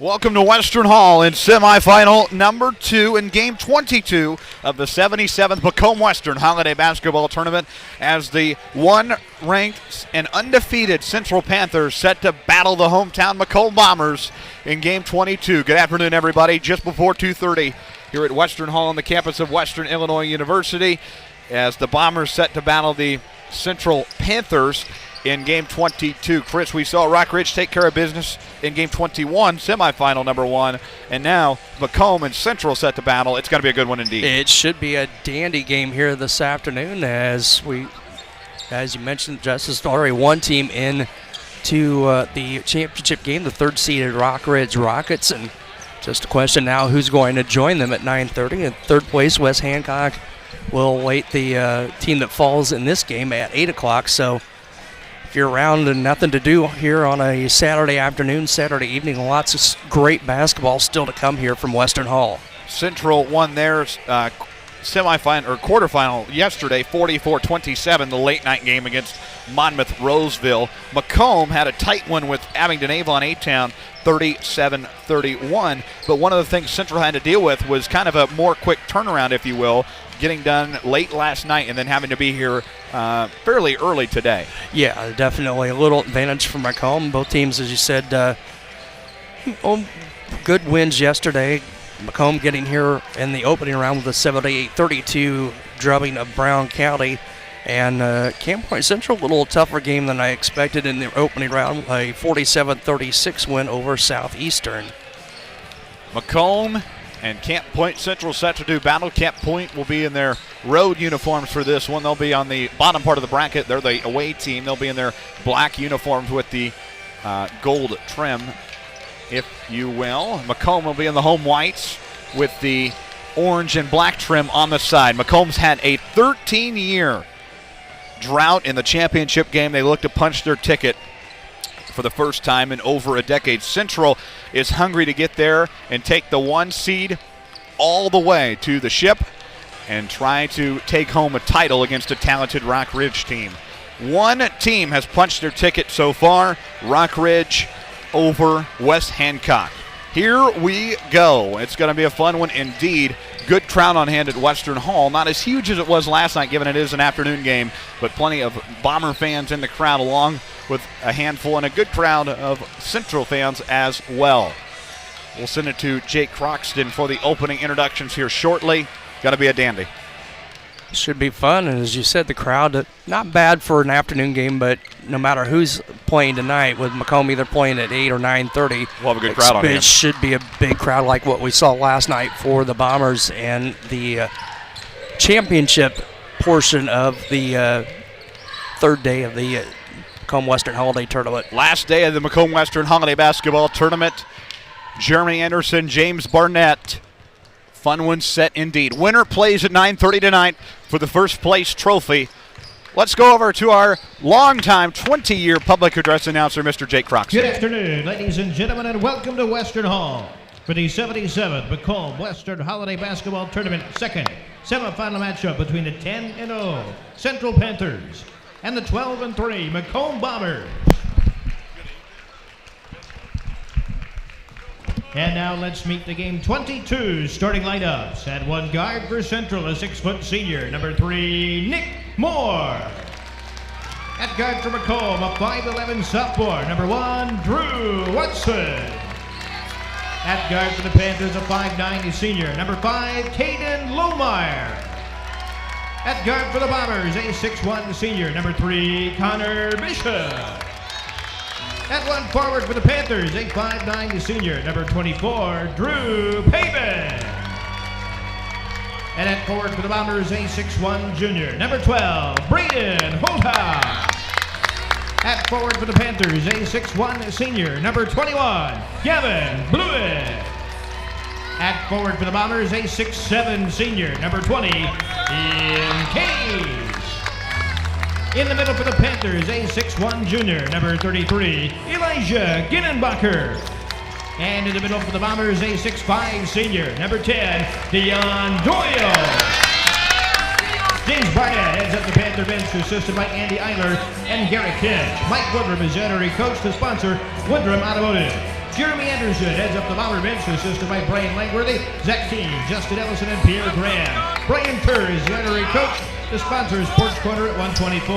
Welcome to Western Hall in semifinal number 2 in game 22 of the 77th Macomb-Western Holiday Basketball Tournament as the one-ranked and undefeated Central Panthers set to battle the hometown Macomb Bombers in game 22. Good afternoon, everybody. Just before 2:30 here at Western Hall on the campus of Western Illinois University as the Bombers set to battle the Central Panthers in game 22. Chris, we saw Rock Ridge take care of business in game 21, semifinal number 1, and now Macomb and Central set to battle. It's going to be a good one indeed. It should be a dandy game here this afternoon as you mentioned, Justice, already one team in to the championship game, the third-seeded Rock Ridge Rockets, and just a question now who's going to join them at 9:30. In third place, West Hancock will await the team that falls in this game at 8 o'clock. So if you're around and nothing to do here on a Saturday afternoon, Saturday evening, lots of great basketball still to come here from Western Hall. Central won their semifinal or quarterfinal yesterday, 44-27, the late night game against Monmouth-Roseville. Macomb had a tight one with Abingdon-Avon A-Town, 37-31. But one of the things Central had to deal with was kind of a more quick turnaround, if you will, getting done late last night and then having to be here fairly early today. Yeah, definitely a little advantage for Macomb. Both teams, as you said, good wins yesterday. Macomb getting here in the opening round with a 78-32 drubbing of Brown County. And Camp Point Central, a little tougher game than I expected in the opening round, a 47-36 win over Southeastern. Macomb and Camp Point Central set to do battle. Camp Point will be in their road uniforms for this one. They'll be on the bottom part of the bracket. They're the away team. They'll be in their black uniforms with the gold trim, if you will. Macomb will be in the home whites with the orange and black trim on the side. Macomb's had a 13-year drought in the championship game. They look to punch their ticket for the first time in over a decade. Central is hungry to get there and take the 1 seed all the way to the ship and try to take home a title against a talented Rock Ridge team. One team has punched their ticket so far, Rock Ridge over West Hancock. Here we go. It's going to be a fun one indeed. Good crowd on hand at Western Hall. Not as huge as it was last night, given it is an afternoon game, but plenty of Bomber fans in the crowd, along with a handful and a good crowd of Central fans as well. We'll send it to Jake Croxton for the opening introductions here shortly. Got to be a dandy. Should be fun, and as you said, the crowd, not bad for an afternoon game, but no matter who's playing tonight, with Macomb either playing at 8 or 9:30, we'll have a good crowd on hand. It should be a big crowd like what we saw last night for the Bombers and the championship portion of the third day of the Macomb-Western Holiday Tournament. Last day of the Macomb-Western Holiday Basketball Tournament. Jeremy Anderson, James Barnett. Fun one set indeed. Winner plays at 9:30 tonight for the first place trophy. Let's go over to our longtime 20-year public address announcer, Mr. Jake Croxton. Good afternoon, ladies and gentlemen, and welcome to Western Hall for the 77th Macomb-Western Holiday Basketball Tournament second semifinal matchup between the 10-0 Central Panthers and the 12-3 Macomb Bombers. And now let's meet the game 22 starting lineups. At one guard for Central, a 6-foot senior, number 3, Nick Moore. At guard for Macomb, a 5'11 sophomore, number 1, Drew Watson. At guard for the Panthers, a 5'9 senior, number 5, Caden Lohmeyer. At guard for the Bombers, a 6'1 senior, number 3, Connor Bishop. At one forward for the Panthers, a 5'9 senior, number 24, Drew Pavin. And at forward for the Bombers, a 6'1 junior, number 12, Braden Holthouse. At forward for the Panthers, a 6'1 senior, number 21, Gavin Blewett. At forward for the Bombers, a 6'7 senior, number 20, Ian Case. In the middle for the Panthers, a 6'1 junior, number 33, Elijah Ginnenbacher. And in the middle for the Bombers, a 6'5 senior, number 10, Deion Doyle. James Barnett heads up the Panther bench, assisted by Andy Eiler and Garrett Kinch. Mike Woodrum is the honorary coach to sponsor Woodrum Automotive. Jeremy Anderson heads up the Bomber bench, assisted by Brian Langworthy, Zach King, Justin Ellison, and Pierre Graham. Brian Kerr is the honorary coach. The sponsor is Sports Corner at 124.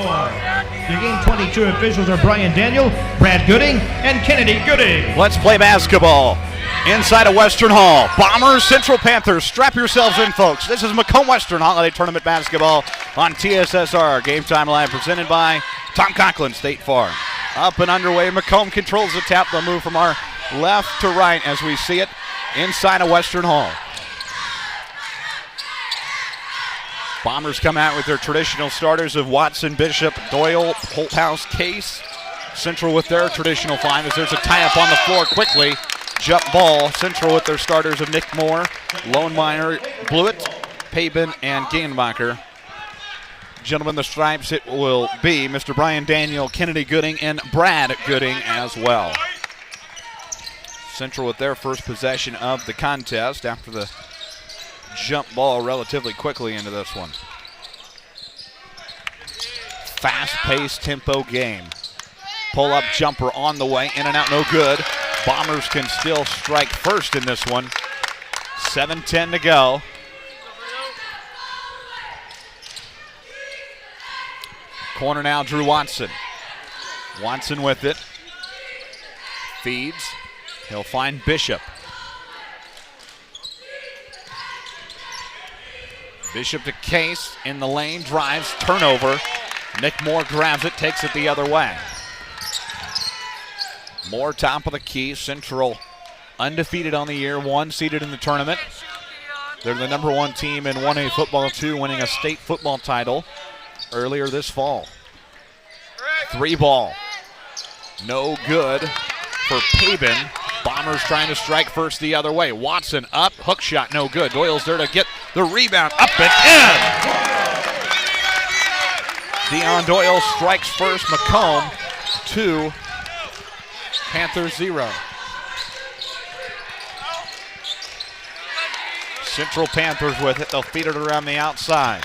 Your game 22 officials are Brian Daniel, Brad Gooding, and Kennedy Gooding. Let's play basketball inside of Western Hall. Bombers, Central Panthers. Strap yourselves in, folks. This is Macomb-Western Holiday Tournament basketball on TSSR. Game Time Live presented by Tom Conklin, State Farm. Up and underway. Macomb controls the tap. They'll move from our left to right as we see it inside of Western Hall. Bombers come out with their traditional starters of Watson, Bishop, Doyle, Holthouse, Case. Central with their traditional five as there's a tie-up on the floor quickly. Jump ball. Central with their starters of Nick Moore, Lonemeyer, Blewett, Pabin, and Ganbacher. Gentlemen, the stripes, it will be Mr. Brian Daniel, Kennedy Gooding, and Brad Gooding as well. Central with their first possession of the contest after the jump ball relatively quickly into this one. Fast-paced tempo game. Pull-up jumper on the way, in and out, no good. Bombers can still strike first in this one. 7:10 to go. Corner now, Drew Watson. Watson with it. Feeds. He'll find Bishop. Bishop to Case in the lane, drives, turnover. Nick Moore grabs it, takes it the other way. Moore top of the key. Central undefeated on the year, one seeded in the tournament. They're the number one team in 1A football too, winning a state football title earlier this fall. Three ball. No good for Pabin. Bombers trying to strike first the other way. Watson up, hook shot, no good. Doyle's there to get the rebound, up and in. Deion Doyle strikes first. Macomb 2, Panthers 0. Central Panthers with it. They'll feed it around the outside.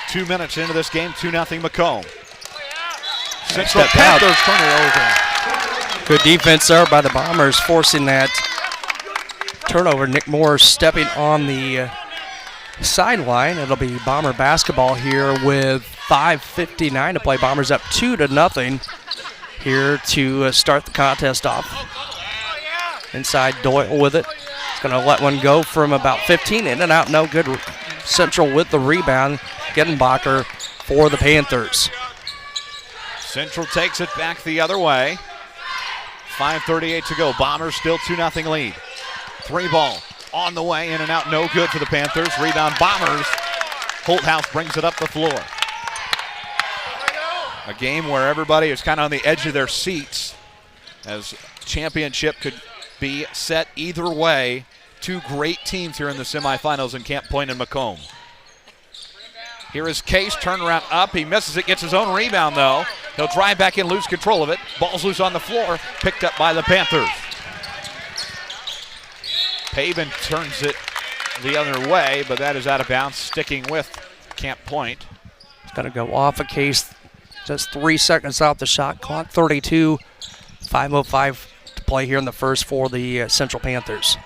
2 minutes into this game, 2-0 Macomb. Central Panthers turn it over. Good defense there by the Bombers, forcing that turnover. Nick Moore stepping on the sideline. It'll be Bomber basketball here with 5:59 to play. Bombers up 2-0 here to start the contest off. Inside Doyle with it. He's going to let one go from about 15, in and out, no good. Central with the rebound. Gettenbacher for the Panthers. Central takes it back the other way. 5:38 to go. Bombers still 2-0 lead. Three ball on the way, in and out, no good for the Panthers. Rebound Bombers. Holthouse brings it up the floor. A game where everybody is kind of on the edge of their seats as championship could be set either way. Two great teams here in the semifinals in Camp Point and Macomb. Here is Case, turnaround up. He misses it, gets his own rebound though. He'll drive back in, lose control of it. Ball's loose on the floor, picked up by the Panthers. Pabin turns it the other way, but that is out of bounds, sticking with Camp Point. It's going to go off a Case. Just 3 seconds off the shot clock. 32, 5:05 to play here in the first for the Central Panthers.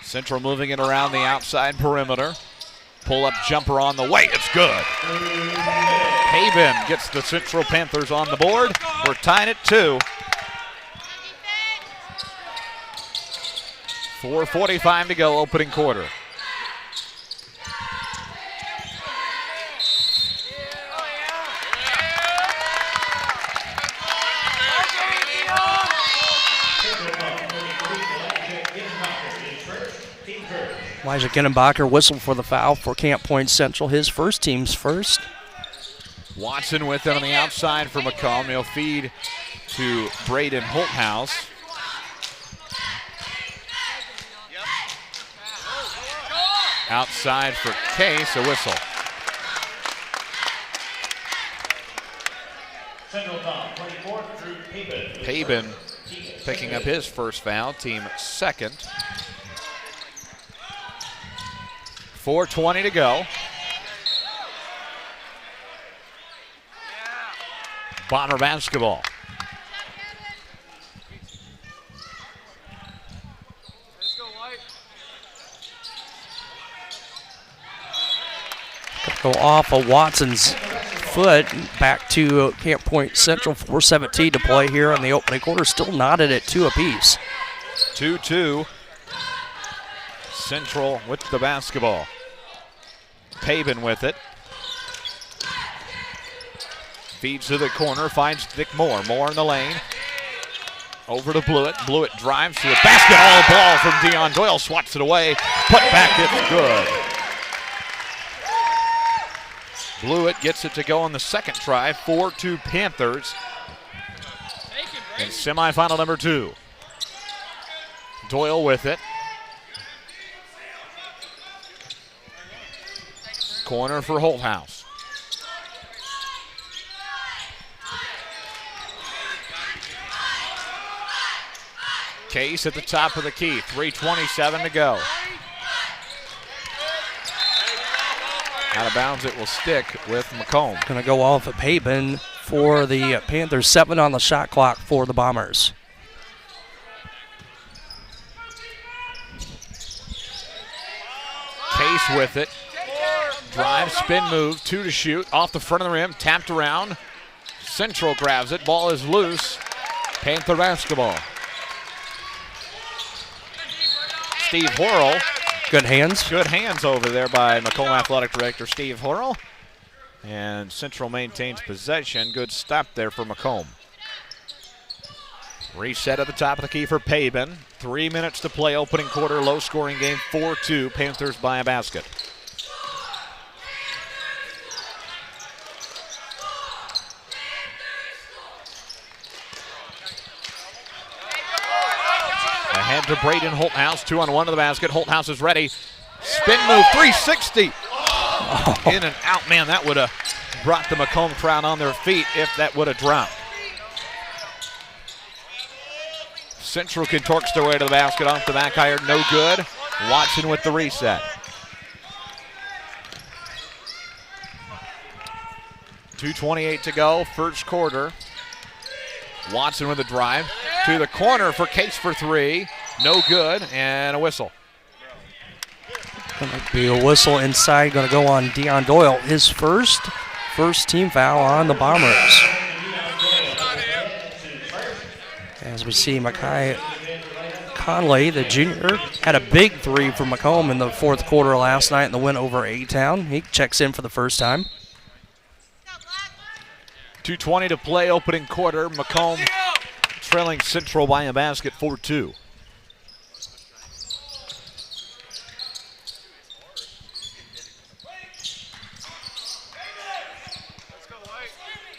Central moving it around the outside perimeter. Pull-up jumper on the way. It's good. Pabin gets the Central Panthers on the board. We're tying at 2. 4:45 to go, opening quarter. Elijah Gettenbacher whistled for the foul for Camp Point Central, his first team's first. Watson with it on the outside for Macomb. He'll feed to Braden Holthouse. Outside for Case, a whistle. Pabin picking up his first foul, team second. 4:20 to go. Bomber basketball. Go off of Watson's foot back to Camp Point Central. 4:17 to play here in the opening quarter. Still knotted at 2 apiece. 2-2. Central with the basketball. Pabin with it. Feeds to the corner, finds Nick Moore. Moore in the lane. Over to Blewett. Blewett drives to the basket. All ball from Dion Doyle. Swats it away. Put back, it's good. Blewett gets it to go on the second try. 4-2 Panthers in semifinal number 2. Doyle with it. Corner for Holthouse. Case at the top of the key. 3:27 to go. Out of bounds, it will stick with Macomb. Going to go off at Pabin for the Panthers. 7 on the shot clock for the Bombers. Case with it. Drive, spin move, 2 to shoot. Off the front of the rim, tapped around. Central grabs it. Ball is loose. Panther basketball. Steve Horrell. Good hands. Good hands over there by Macomb Athletic Director Steve Horrell. And Central maintains possession. Good stop there for Macomb. Reset at the top of the key for Pabin. 3 minutes to play, opening quarter, low scoring game, 4-2. Panthers by a basket. Ahead to Braden Holthouse, 2-on-1 to the basket. Holthouse is ready. Spin move, 360. In and out, man, that would have brought the Macomb crowd on their feet if that would have dropped. Central contorts their way to the basket off the back iron, no good. Watson with the reset. .228 to go, first quarter. Watson with a drive to the corner for Case for 3. No good, and a whistle. Going to be a whistle inside, going to go on Dion Doyle. His first team foul on the Bombers. As we see, Makai Conley, the junior, had a big 3 for Macomb in the fourth quarter last night in the win over A-Town. He checks in for the first time. 2:20 to play, opening quarter. Macomb trailing Central by a basket, 4-2.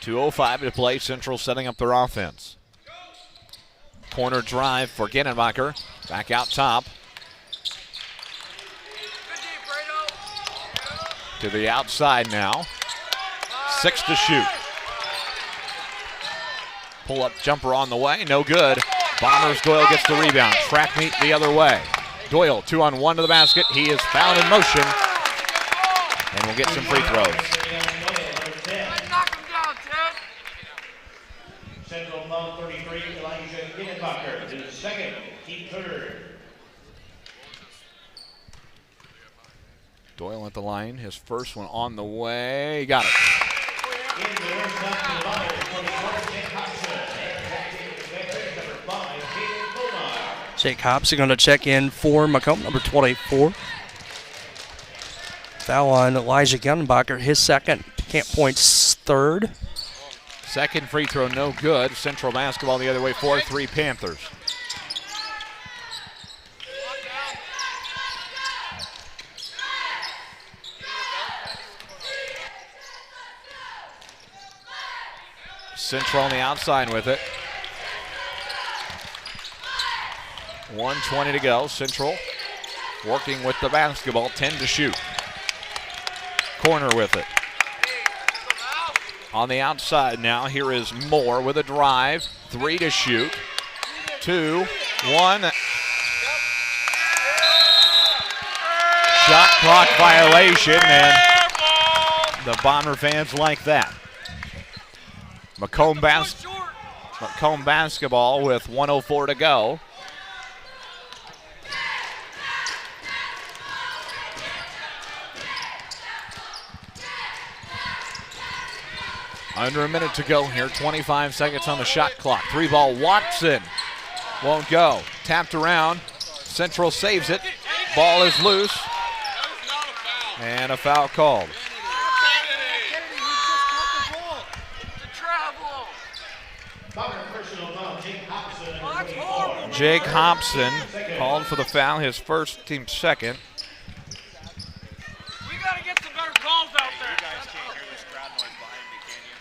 .205 to play, Central setting up their offense. Corner drive for Gennenbacher, back out top. To the outside now. 6 to shoot. Pull-up jumper on the way, no good. Bombers, Doyle gets the rebound. Track meet the other way. Doyle, 2-on-1 to the basket. He is found in motion. And will get some free throws. Central Mount 33, Elijah Gennenbacher, his second, keep third. Doyle at the line, his first one on the way. Got it. Jake Hobson going to check in for Macomb, number 24. Foul on Elijah Gennenbacher, his second. Camp Point's third. Second free throw, no good. Central basketball the other way, 4-3 Panthers. Central on the outside with it. 1:20 to go. Central working with the basketball, 10 to shoot. Corner with it. On the outside now, here is Moore with a drive. 3 to shoot. 2, 1. Shot clock violation, and the Bomber fans like that. Macomb basketball with 1:04 to go. Under a minute to go here, 25 seconds on the shot clock. 3-ball, Watson won't go. Tapped around, Central saves it. Ball is loose, and a foul called. Jake Hobson called for the foul, his first, team second. We got to get some better calls out there. You guys can't hear this crowd noise behind me, can you?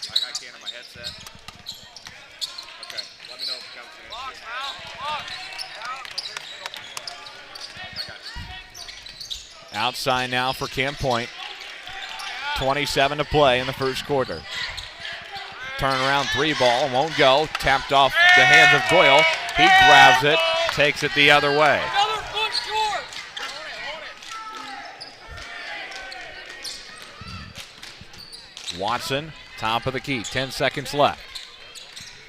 Like I can on my headset. Okay, let me know if it comes in. I got you. Outside now for Camp Point. 27 to play in the first quarter. Turnaround 3-ball, won't go. Tapped off the hands of Doyle. He grabs it, takes it the other way. Another foot short. Watson, top of the key, 10 seconds left.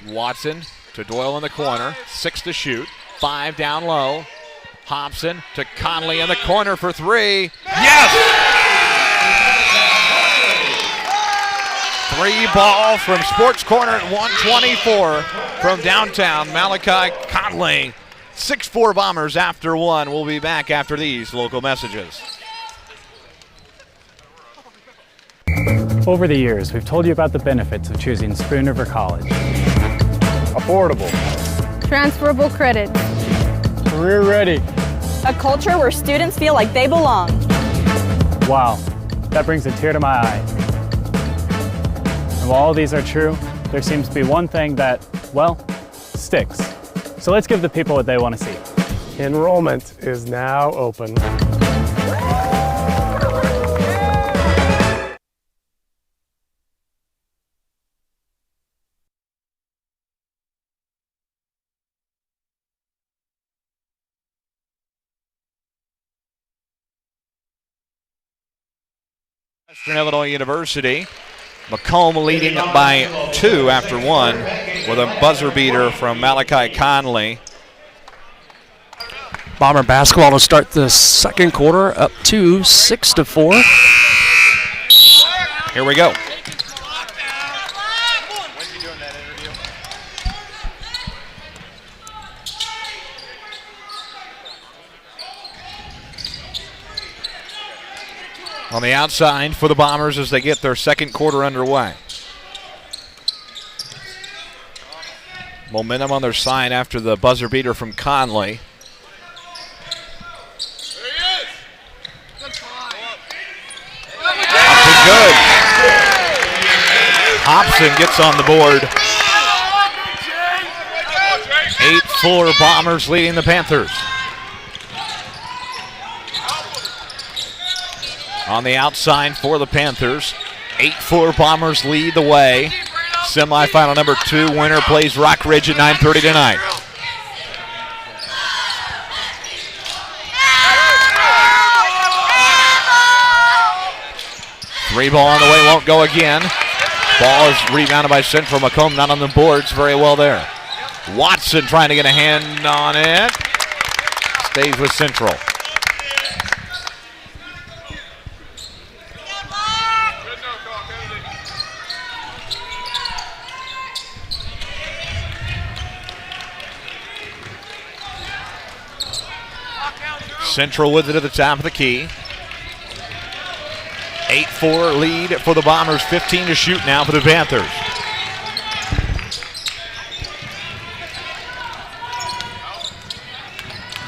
Watson to Doyle in the corner, 6 to shoot, 5 down low. Hobson to Conley in the corner for 3. Yes! 3-ball from Sports Corner at 1:24 from downtown. Malachi Conley, 6'4" Bombers after 1. We'll be back after these local messages. Over the years, we've told you about the benefits of choosing Spoon River College. Affordable. Transferable credit. Career ready. A culture where students feel like they belong. Wow, that brings a tear to my eye. And while all these are true, there seems to be one thing that, well, sticks. So let's give the people what they want to see. Enrollment is now open. Western Illinois University. Macomb leading by 2 after 1 with a buzzer beater from Malachi Conley. Bomber basketball to start the second quarter, up to 6-4. Here we go. On the outside for the Bombers as they get their second quarter underway. Momentum on their side after the buzzer beater from Conley. Good. Hobson gets on the board. 8-4 Bombers leading the Panthers. On the outside for the Panthers. 8-4 Bombers lead the way. Semifinal number 2 winner plays Rock Ridge at 9:30 tonight. Three ball on the way, won't go again. Ball is rebounded by Central. Macomb not on the boards very well there. Watson trying to get a hand on it. Stays with Central. Central with it at the top of the key. 8-4 lead for the Bombers. 15 to shoot now for the Panthers.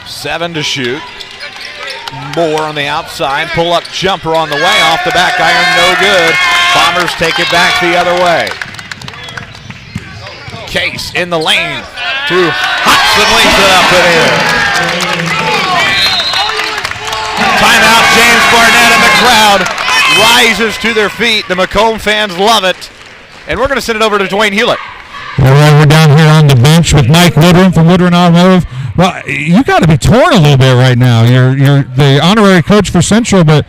Seven to shoot. Moore on the outside. Pull-up jumper on the way. Off the back iron, no good. Bombers take it back the other way. Case in the lane. Through Hudson, lays it up and in. Timeout, James Barnett, and the crowd rises to their feet. The Macomb fans love it. And we're going to send it over to Dwayne Hewlett. All right, we're down here on the bench with Mike Woodrum from Woodrum Automotive. Well, you got to be torn a little bit right now. You're the honorary coach for Central, but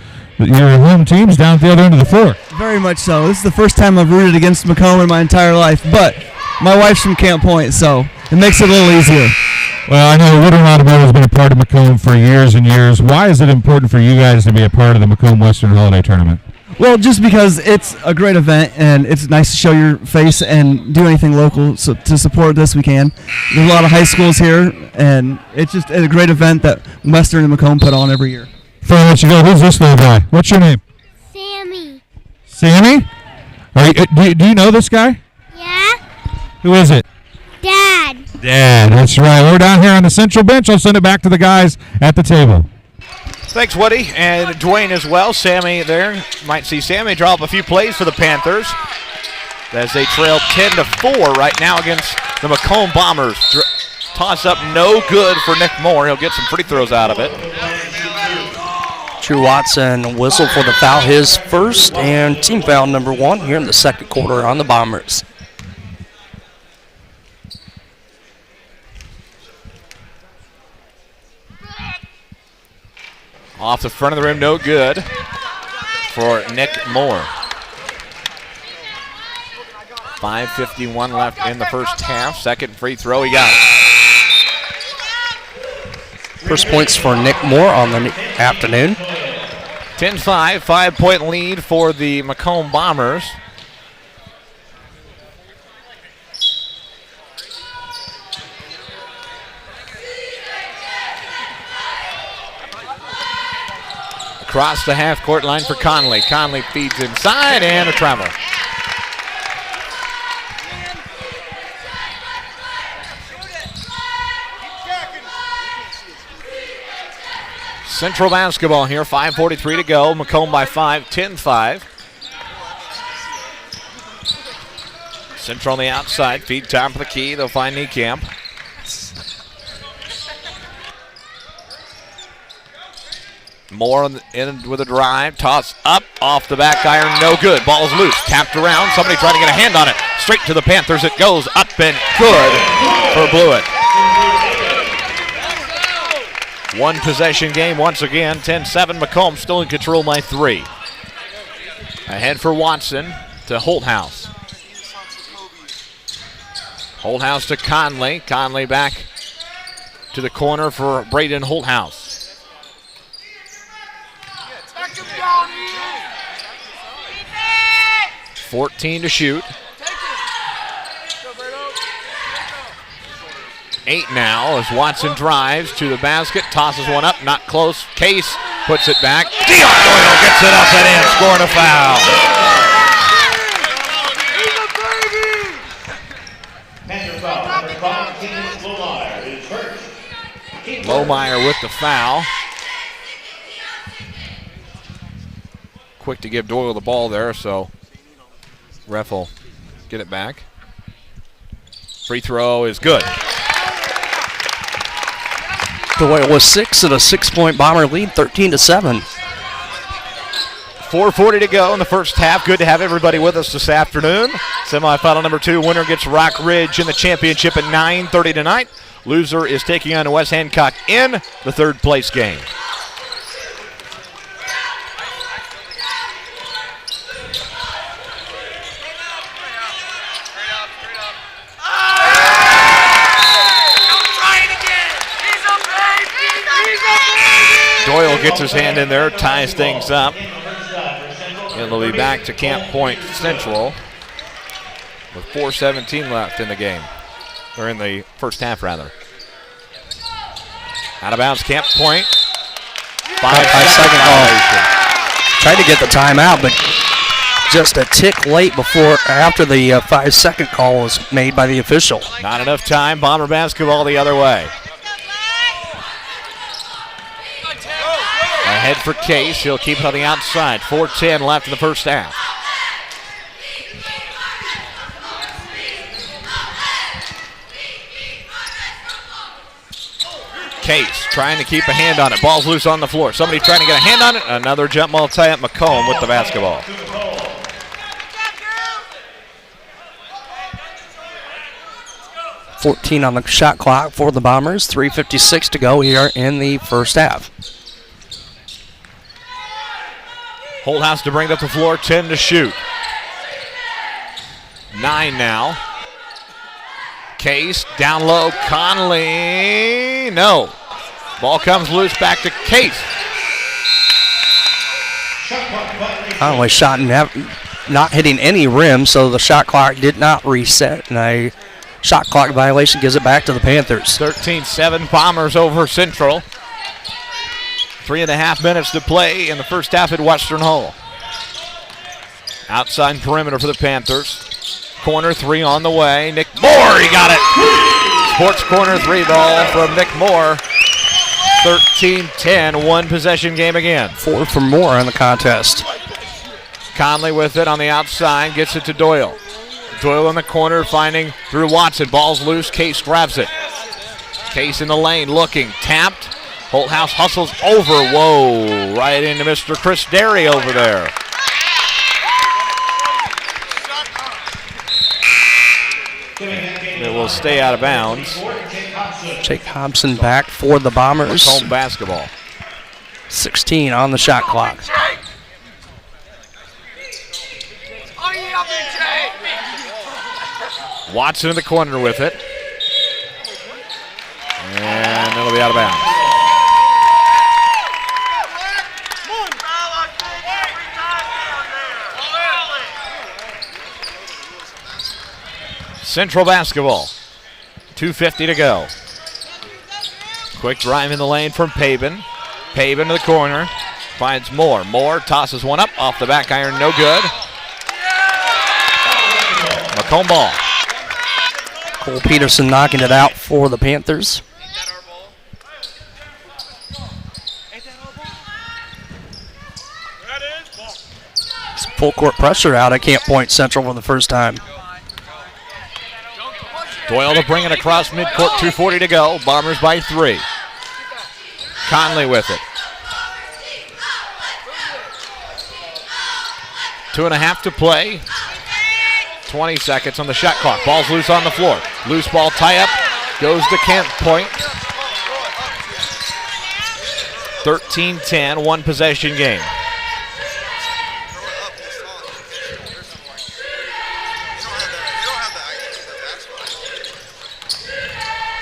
Your home team's down at the other end of the floor. Very much so. This is the first time I've rooted against Macomb in my entire life, but my wife's from Camp Point, so it makes it a little easier. Well, I know Woodland Automotive has been a part of Macomb for years and years. Why is it important for you guys to be a part of the Macomb-Western Holiday Tournament? Well, just because it's a great event, and it's nice to show your face and do anything local so to support this we can. There's a lot of high schools here, and it's just a great event that Western and Macomb put on every year. Before I let you go, who's this little guy? What's your name? Sammy. Sammy? Do you know this guy? Yeah? Who is it? Dad. Dad, that's right. We're down here on the central bench. I'll send it back to the guys at the table. Thanks, Woody, and Dwayne as well. Sammy there. Might see Sammy drop a few plays for the Panthers as they trail 10-4 right now against the Macomb Bombers. Toss up no good for Nick Moore. He'll get some free throws out of it. Drew Watson whistled for the foul, his first and team foul number 1 here in the second quarter on the Bombers. Off the front of the rim, no good for Nick Moore. 5:51 left in the first half. Second free throw, he got it. First points for Nick Moore on the afternoon. 10-5, 5-point lead for the Macomb Bombers. Across the half-court line for Conley. Conley feeds inside and a travel. Central basketball here, 5:43 to go. Macomb by 5, 10-5. Central on the outside, feed top of the key. They'll find Niekamp. Moore in with a drive, toss up, off the back iron, no good. Ball's loose, tapped around, somebody trying to get a hand on it. Straight to the Panthers it goes, up and good for Blewett. One possession game once again, 10-7. Macomb still in control by 3. Ahead for Watson to Holthouse. Holthouse to Conley. Conley back to the corner for Braden Holthouse. 14 to shoot. 8 now as Watson drives to the basket, tosses one up, not close. Case puts it back. Dion Doyle gets it up and in, scoring a foul. Lohmeyer with the foul. Quick to give Doyle the ball there, so ref will get it back. Free throw is good. Doyle was 6 at a 6-point Bomber lead, 13-7. 4:40 to go in the first half. Good to have everybody with us this afternoon. Semifinal number 2, winner gets Rock Ridge in the championship at 9:30 tonight. Loser is taking on West Hancock in the third place game. Doyle gets his hand in there, ties things up. It'll be back to Camp Point Central with 4:17 left in the game, or in the first half rather. Out of bounds, Camp Point. 5-second violation. Tried to get the timeout, but just a tick late after the 5-second call was made by the official. Not enough time. Bomber basketball the other way. Ahead for Case. He'll keep it on the outside. 4:10 left in the first half. Case trying to keep a hand on it. Ball's loose on the floor. Somebody trying to get a hand on it. Another jump ball tie at Macomb with the basketball. .14 on the shot clock for the Bombers. 3:56 to go here in the first half. Holthouse to bring it up the floor, 10 to shoot. 9 now. Case down low, Conley, no. Ball comes loose back to Case. Conley shot not hitting any rim, so the shot clock did not reset, and a shot clock violation gives it back to the Panthers. 13-7 Bombers over Central. 3.5 minutes to play in the first half at Western Hall. Outside perimeter for the Panthers. Corner 3 on the way. Nick Moore, he got it. Sports corner 3 ball from Nick Moore. 13-10, one possession game again. 4 for Moore in the contest. Conley with it on the outside, gets it to Doyle. Doyle in the corner, finding through Watson. Ball's loose, Case grabs it. Case in the lane, looking, tapped. Holthouse hustles over, whoa, right into Mr. Chris Derry over there. It will stay out of bounds. Jake Hobson back for the Bombers. Home basketball. 16 on the shot clock. Watson in the corner with it. And it'll be out of bounds. Central basketball. 2:50 to go. Quick drive in the lane from Pabin. Pabin to the corner. Finds Moore. Moore tosses one up off the back iron. No good. Macomb ball. Cole Peterson knocking it out for the Panthers. It's full court pressure out at Camp Point Central for the first time. Doyle to bring it across midcourt, 2:40 to go. Bombers by 3. Conley with it. 2.5 to play. 20 seconds on the shot clock. Ball's loose on the floor. Loose ball tie-up. Goes to Camp Point. 13-10, one possession game.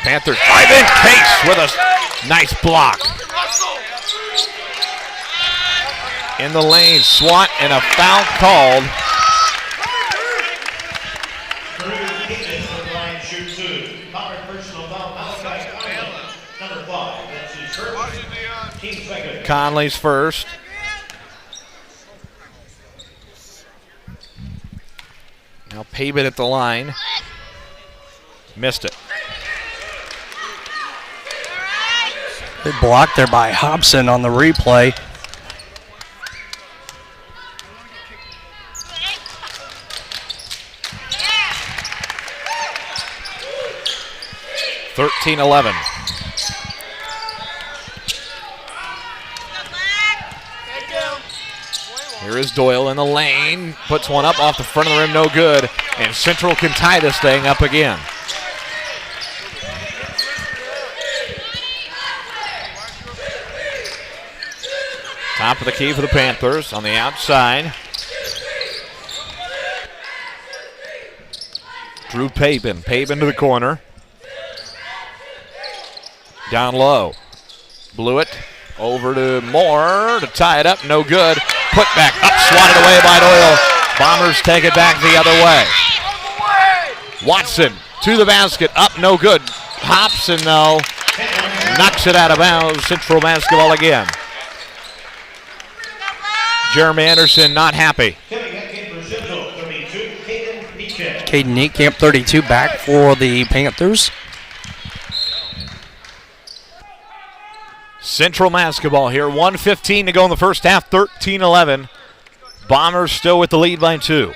Panthers drive in. Case with a nice block. In the lane, swat and a foul called. Conley's first. Now Pabin at the line. Missed it. Good block there by Hobson on the replay. (13-11). Here is Doyle in the lane. Puts one up off the front of the rim, no good. And Central can tie this thing up again. Top of the key for the Panthers on the outside. Drew Pabin. Pabin to the corner. Down low. Blew it. Over to Moore to tie it up. No good. Put back up. Swatted away by Doyle. Bombers take it back the other way. Watson to the basket. Up. No good. Hobson, though, knocks it out of bounds. Central basketball again. Jeremy Anderson not happy. Caden Neatcamp, 32, back for the Panthers. Central basketball here. 1:15 to go in the first half. 13-11. Bombers still with the lead by 2.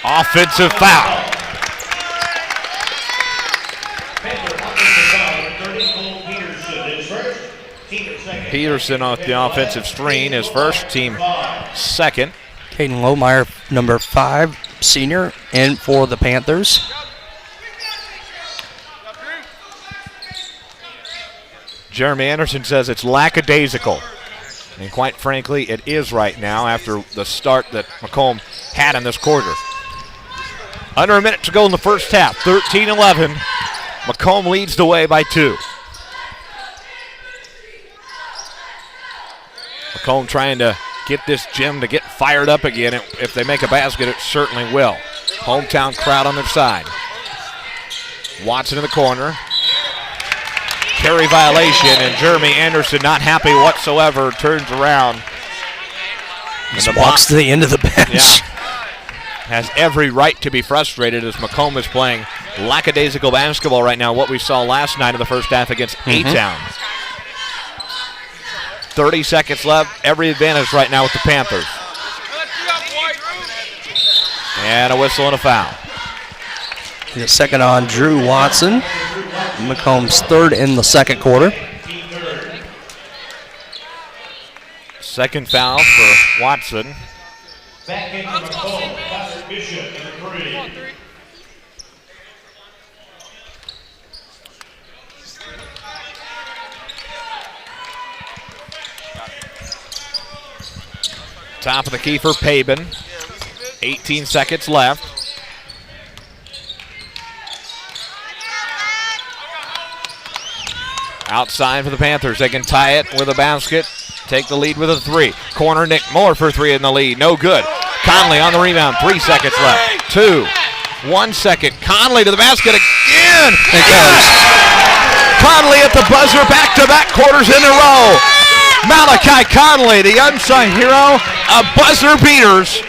Offensive foul. Peterson off the offensive screen, his first, team second. Caden Lohmeyer, number 5, senior, in for the Panthers. Jeremy Anderson says it's lackadaisical. And quite frankly, it is right now after the start that Macomb had in this quarter. Under a minute to go in the first half, 13-11. Macomb leads the way by 2. Macomb trying to get this gym to get fired up again. If they make a basket, it certainly will. Hometown crowd on their side. Watson in the corner. Carry violation, and Jeremy Anderson not happy whatsoever, turns around. Just walks to the end of the bench. Yeah. Has every right to be frustrated as Macomb is playing lackadaisical basketball right now, what we saw last night in the first half against A-Town. 30 seconds left, every advantage right now with the Panthers. And a whistle and a foul. The second on Drew Watson. Macomb's third in the second quarter. Second foul for Watson. Back into Macomb, Pastor Bishop, number 3. Top of the key for Pabin. 18 seconds left. Outside for the Panthers. They can tie it with a basket. Take the lead with a 3. Corner Nick Moore for 3 in the lead. No good. Conley on the rebound. 3 seconds left. 2. 1 second. Conley to the basket again. It goes. Conley at the buzzer. Back-to-back quarters in a row. Malachi Conley, the unsung hero of buzzer beaters.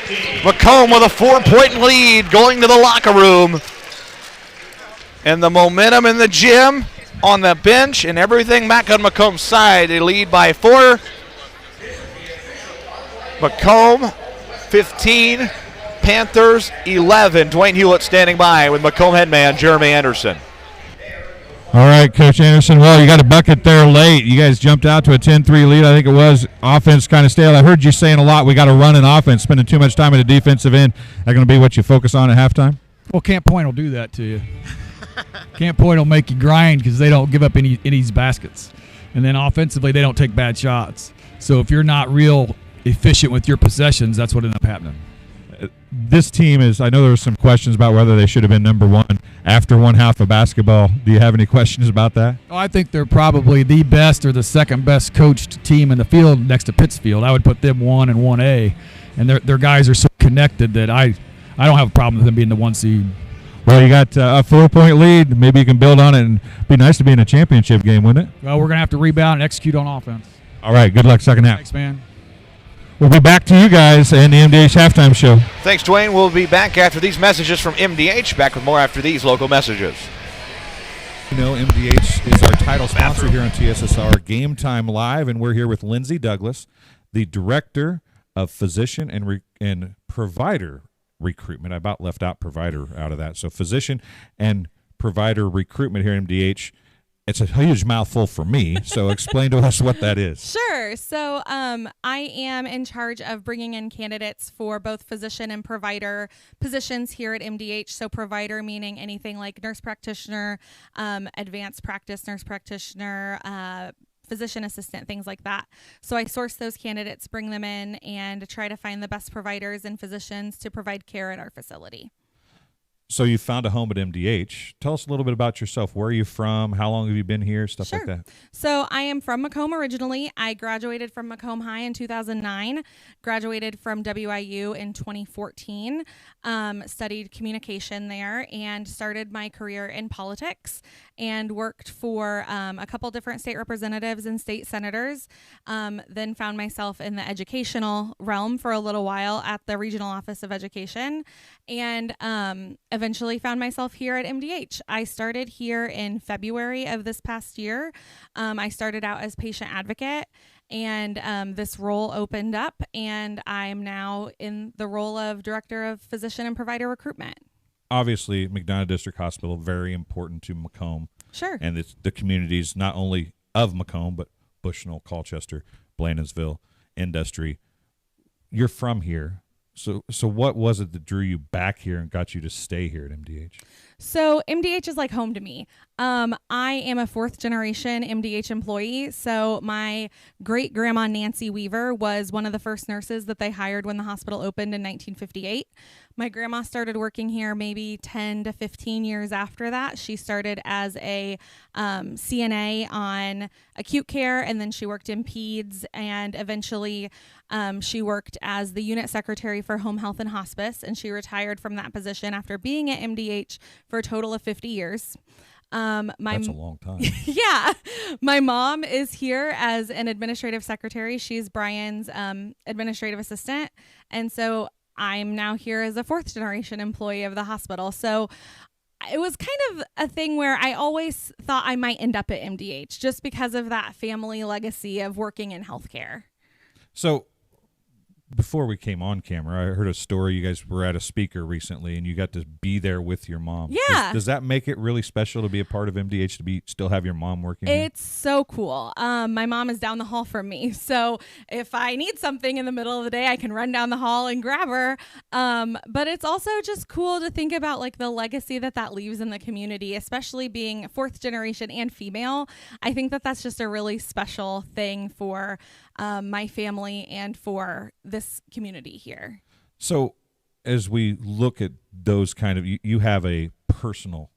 Macomb with a 4-point lead going to the locker room. And the momentum in the gym, on the bench, and everything back on Macomb's side. They lead by 4. Macomb 15, Panthers 11. Dwayne Hewlett standing by with Macomb head man Jeremy Anderson. All right, Coach Anderson. Well, you got a bucket there late. You guys jumped out to a 10-3 lead. I think it was. Offense kind of stale. I heard you saying a lot, we got to run an offense, spending too much time at the defensive end. That going to be what you focus on at halftime? Well, Camp Point will do that to you. Camp Point will make you grind because they don't give up any easy baskets. And then offensively, they don't take bad shots. So if you're not real efficient with your possessions, that's what ends up happening. This team is, I know there were some questions about whether they should have been number 1 after one half of basketball. Do you have any questions about that? Oh, I think they're probably the best or the second best coached team in the field next to Pittsfield. I would put them 1 and 1A. And their guys are so connected that I don't have a problem with them being the 1 seed. Well, you got a 4-point lead. Maybe you can build on it, and be nice to be in a championship game, wouldn't it? Well, we're going to have to rebound and execute on offense. All right, good luck second half. Thanks, man. We'll be back to you guys and the MDH halftime show. Thanks, Dwayne. We'll be back after these messages from MDH. Back with more after these local messages. You know, MDH is our title sponsor here on TSSR Game Time Live, and we're here with Lindsay Douglas, the Director of Physician and Provider Recruitment. I about left out provider out of that. So physician and provider recruitment here at MDH. It's a huge mouthful for me, so explain to us what that is. Sure. So I am in charge of bringing in candidates for both physician and provider positions here at MDH. So provider meaning anything like nurse practitioner, advanced practice nurse practitioner, physician assistant, things like that. So I source those candidates, bring them in, and try to find the best providers and physicians to provide care at our facility. So you found a home at MDH. Tell us a little bit about yourself. Where are you from? How long have you been here? Stuff like that. So I am from Macomb originally. I graduated from Macomb High in 2009, graduated from WIU in 2014, studied communication there, and started my career in politics and worked for a couple different state representatives and state senators. Then found myself in the educational realm for a little while at the Regional Office of Education, and eventually found myself here at MDH. I started here in February of this past year. I started out as patient advocate, and this role opened up, and I'm now in the role of Director of Physician and Provider Recruitment. Obviously, McDonough District Hospital, very important to Macomb. Sure. And it's the communities not only of Macomb, but Bushnell, Colchester, Blandonsville, Industry. You're from here. So what was it that drew you back here and got you to stay here at MDH? So MDH is like home to me. I am a 4th generation MDH employee. So my great grandma Nancy Weaver was one of the first nurses that they hired when the hospital opened in 1958. My grandma started working here maybe 10 to 15 years after that. She started as a CNA on acute care, and then she worked in peds, and eventually she worked as the unit secretary for home health and hospice, and she retired from that position after being at MDH for a total of 50 years. That's a long time. Yeah. My mom is here as an administrative secretary. She's Brian's administrative assistant. And so I'm now here as a 4th generation employee of the hospital. So it was kind of a thing where I always thought I might end up at MDH just because of that family legacy of working in healthcare. So before we came on camera, I heard a story. You guys were at a speaker recently, and you got to be there with your mom. Yeah. Does that make it really special to be a part of MDH, to still have your mom working here? It's so cool. My mom is down the hall from me. So if I need something in the middle of the day, I can run down the hall and grab her. But it's also just cool to think about like the legacy that leaves in the community, especially being 4th generation and female. I think that's just a really special thing for my family and for this community here. So as we look at those kind of, you have a personal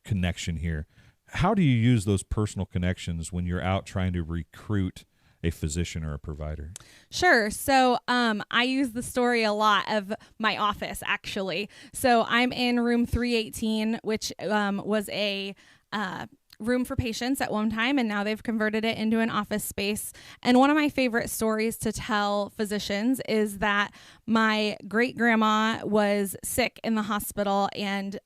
connection here. How do you use those personal connections when you're out trying to recruit a physician or a provider? Sure. So I use the story a lot of my office, actually. So I'm in room 318, which was a room for patients at one time, and now they've converted it into an office space. And one of my favorite stories to tell physicians is that my great grandma was sick in the hospital and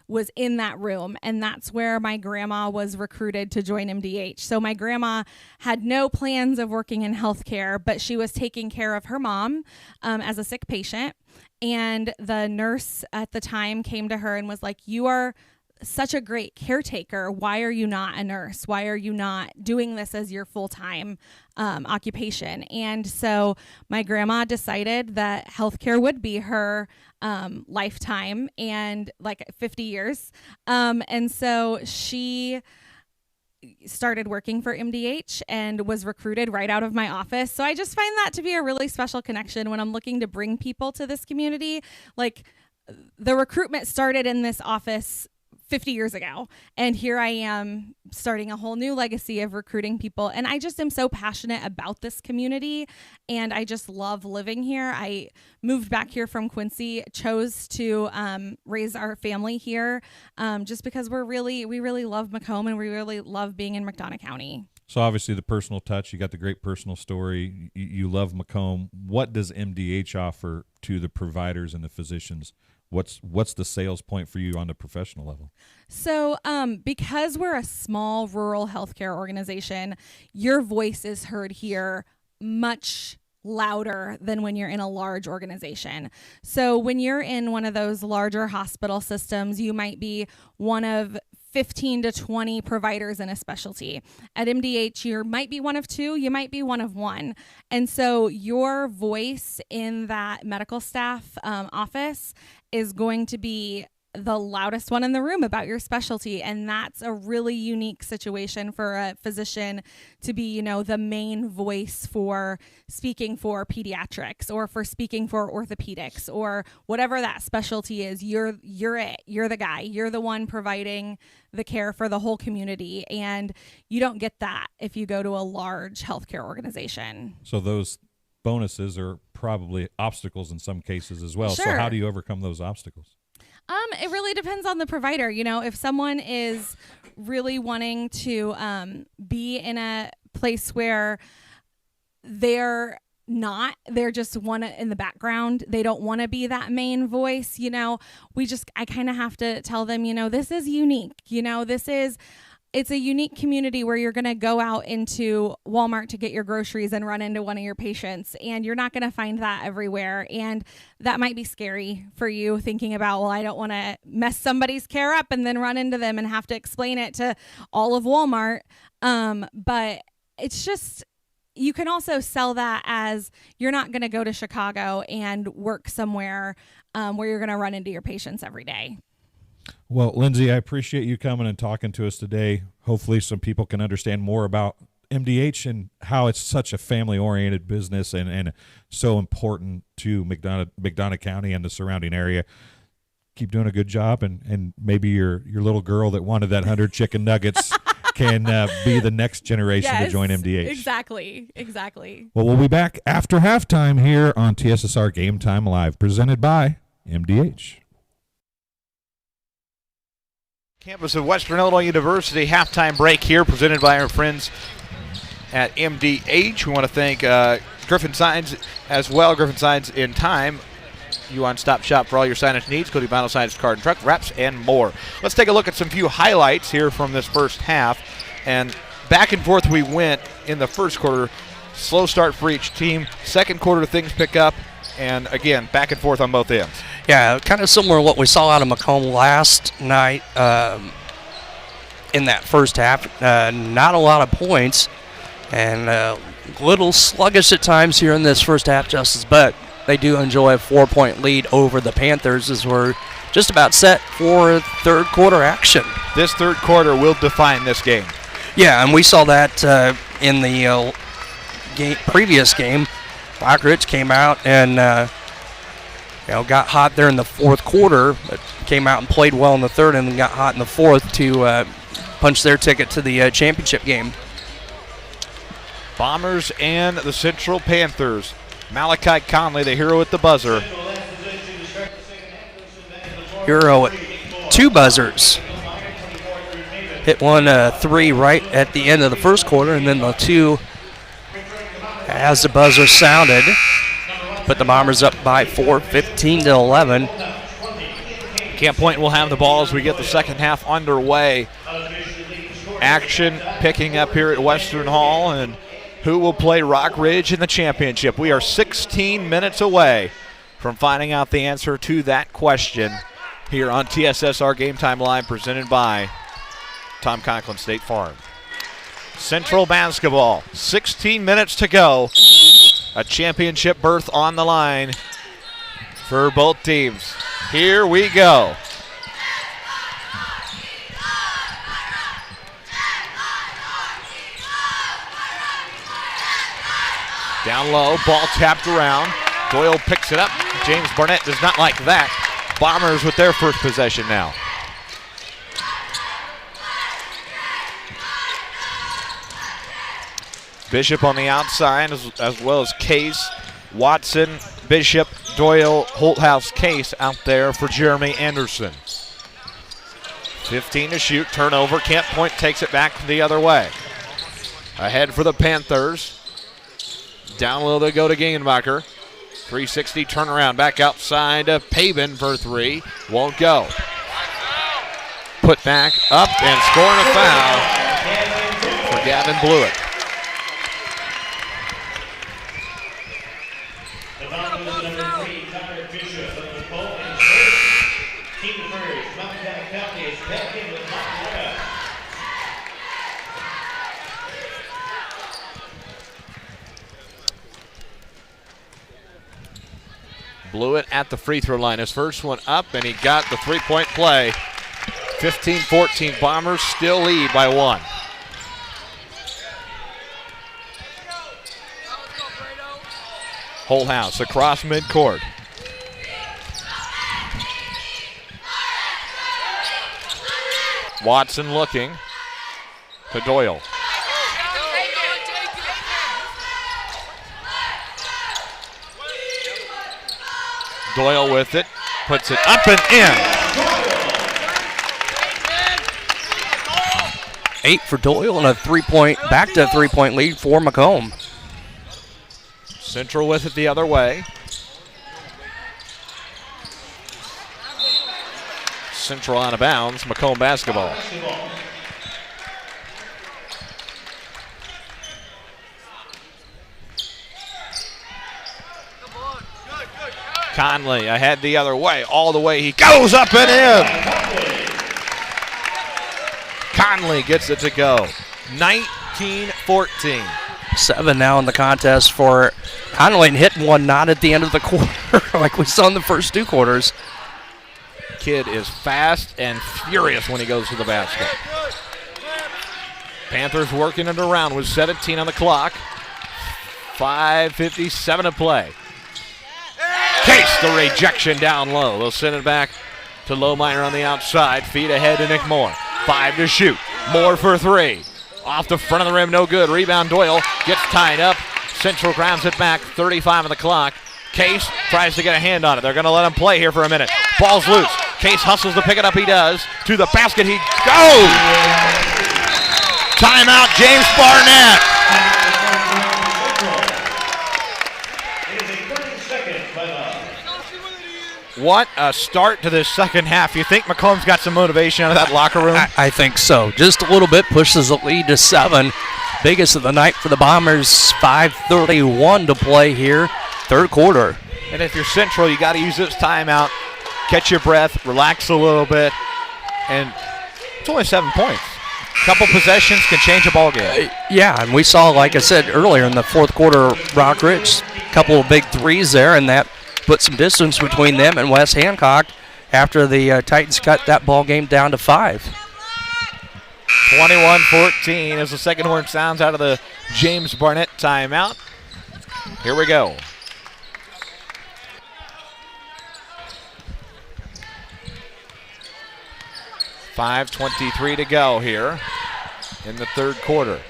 was in that room, and that's where my grandma was recruited to join MDH. So my grandma had no plans of working in healthcare, but she was taking care of her mom as a sick patient, and the nurse at the time came to her and was like, "You are such a great caretaker. Why are you not a nurse? Why are you not doing this as your full-time occupation?" And so my grandma decided that healthcare would be her lifetime and like 50 years. And so she started working for MDH and was recruited right out of my office. So I just find that to be a really special connection when I'm looking to bring people to this community. Like, the recruitment started in this office 50 years ago, and here I am starting a whole new legacy of recruiting people. And I just am so passionate about this community, and I just love living here. I moved back here from Quincy, chose to raise our family here just because we really love Macomb, and we really love being in McDonough County. So obviously the personal touch, you got the great personal story, you love Macomb. What does MDH offer to the providers and the physicians? What's the sales point for you on the professional level? So because we're a small rural healthcare organization, your voice is heard here much louder than when you're in a large organization. So when you're in one of those larger hospital systems, you might be one of 15 to 20 providers in a specialty. At MDH, you might be one of 2, you might be one of 1. And so your voice in that medical staff office is going to be the loudest one in the room about your specialty. And that's a really unique situation for a physician to be, the main voice for speaking for pediatrics or for speaking for orthopedics or whatever that specialty is. You're it. You're the guy. You're the one providing the care for the whole community. And you don't get that if you go to a large healthcare organization. So those bonuses are probably obstacles in some cases as well. Sure. So how do you overcome those obstacles? It really depends on the provider. If someone is really wanting to be in a place where they're just in the background, they don't want to be that main voice, I kind of have to tell them, this is unique. It's a unique community where you're going to go out into Walmart to get your groceries and run into one of your patients, and you're not going to find that everywhere. And that might be scary for you, thinking about, well, I don't want to mess somebody's care up and then run into them and have to explain it to all of Walmart. But it's just, you can also sell that as you're not going to go to Chicago and work somewhere where you're going to run into your patients every day. Well, Lindsay, I appreciate you coming and talking to us today. Hopefully some people can understand more about MDH and how it's such a family-oriented business and so important to McDonough County and the surrounding area. Keep doing a good job, and maybe your little girl that wanted that 100 chicken nuggets can be the next generation to join MDH. Exactly. Well, we'll be back after halftime here on TSSR Game Time Live, presented by MDH. Campus of Western Illinois University halftime break here, presented by our friends at MDH. We want to thank Griffin Signs as well. Griffin Signs in Time. You one-stop shop for all your signage needs. Go to Vinyl Signs, Card and Truck, Wraps, and more. Let's take a look at some few highlights here from this first half. And back and forth we went in the first quarter. Slow start for each team. Second quarter, things pick up. And again, back and forth on both ends. Yeah, kind of similar to what we saw out of Macomb last night in that first half. Not a lot of points and a little sluggish at times here in this first half, Justice, but they do enjoy a 4-point lead over the Panthers as we're just about set for third quarter action. This third quarter will define this game. Yeah, and we saw that in the previous game. Rock Ridge came out and got hot there in the fourth quarter, but came out and played well in the third and then got hot in the fourth to punch their ticket to the championship game. Bombers and the Central Panthers. Malachi Conley, the hero at the buzzer. Hero at 2 buzzers. Hit one 3 right at the end of the first quarter, and then the 2 as the buzzer sounded. Put the Bombers up by 4, 15-11. Camp Point will have the ball as we get the second half underway. Action picking up here at Western Hall, and who will play Rock Ridge in the championship? We are 16 minutes away from finding out the answer to that question here on TSSR Game Time Live, presented by Tom Conklin State Farm. Central basketball, 16 minutes to go. A championship berth on the line for both teams. Here we go. Down low, ball tapped around. Doyle picks it up. James Barnett does not like that. Bombers with their first possession now. Bishop on the outside, as well as Case, Watson, Bishop, Doyle, Holthouse, Case out there for Jeremy Anderson. 15 to shoot, turnover. Camp Point takes it back the other way. Ahead for the Panthers. Down low they go to Gegenbacher. 360 turnaround back outside to Pavin for 3. Won't go. Put back up and scoring a foul for Gavin Blewett. Blewett at the free throw line. His first one up, and he got the three-point play. 15-14. Bombers still lead by 1. Holthouse across midcourt. Watson looking to Doyle. Doyle with it, puts it up and in. 8 for Doyle and a 3-point, back to a 3-point lead for Macomb. Central with it the other way. Central out of bounds, Macomb basketball. Conley ahead the other way, all the way he goes up and in. Conley gets it to go. 19-14. 7 now in the contest for Conley, and hitting one not at the end of the quarter like we saw in the first 2 quarters. kid is fast and furious when he goes to the basket. Panthers working it around with 17 on the clock. 5:57 to play. Case the rejection down low. They'll send it back to Lohmeyer on the outside. Feed ahead to Nick Moore. 5 to shoot. Moore for 3. Off the front of the rim, no good. Rebound, Doyle gets tied up. Central grabs it back. 35 on the clock. Case tries to get a hand on it. They're going to let him play here for a minute. Ball's loose. Case hustles to pick it up. He does. To the basket he goes. Timeout, James Barnett. What a start to this second half. You think Macomb's got some motivation out of that locker room? I think so. Just a little bit pushes the lead to 7. Biggest of the night for the Bombers. 5:31 to play here. Third quarter. And if you're Central, you got to use this timeout. Catch your breath, relax a little bit. And it's only 7 points. A couple possessions can change a ball game. Yeah, and we saw, like I said earlier in the fourth quarter, Rock Ridge, a couple of big threes there, and that put some distance between them and West Hancock after the Titans cut that ball game down to 5. 21-14 as the second horn sounds out of the James Barnett timeout. Here we go. $5:23 to go here in the third quarter.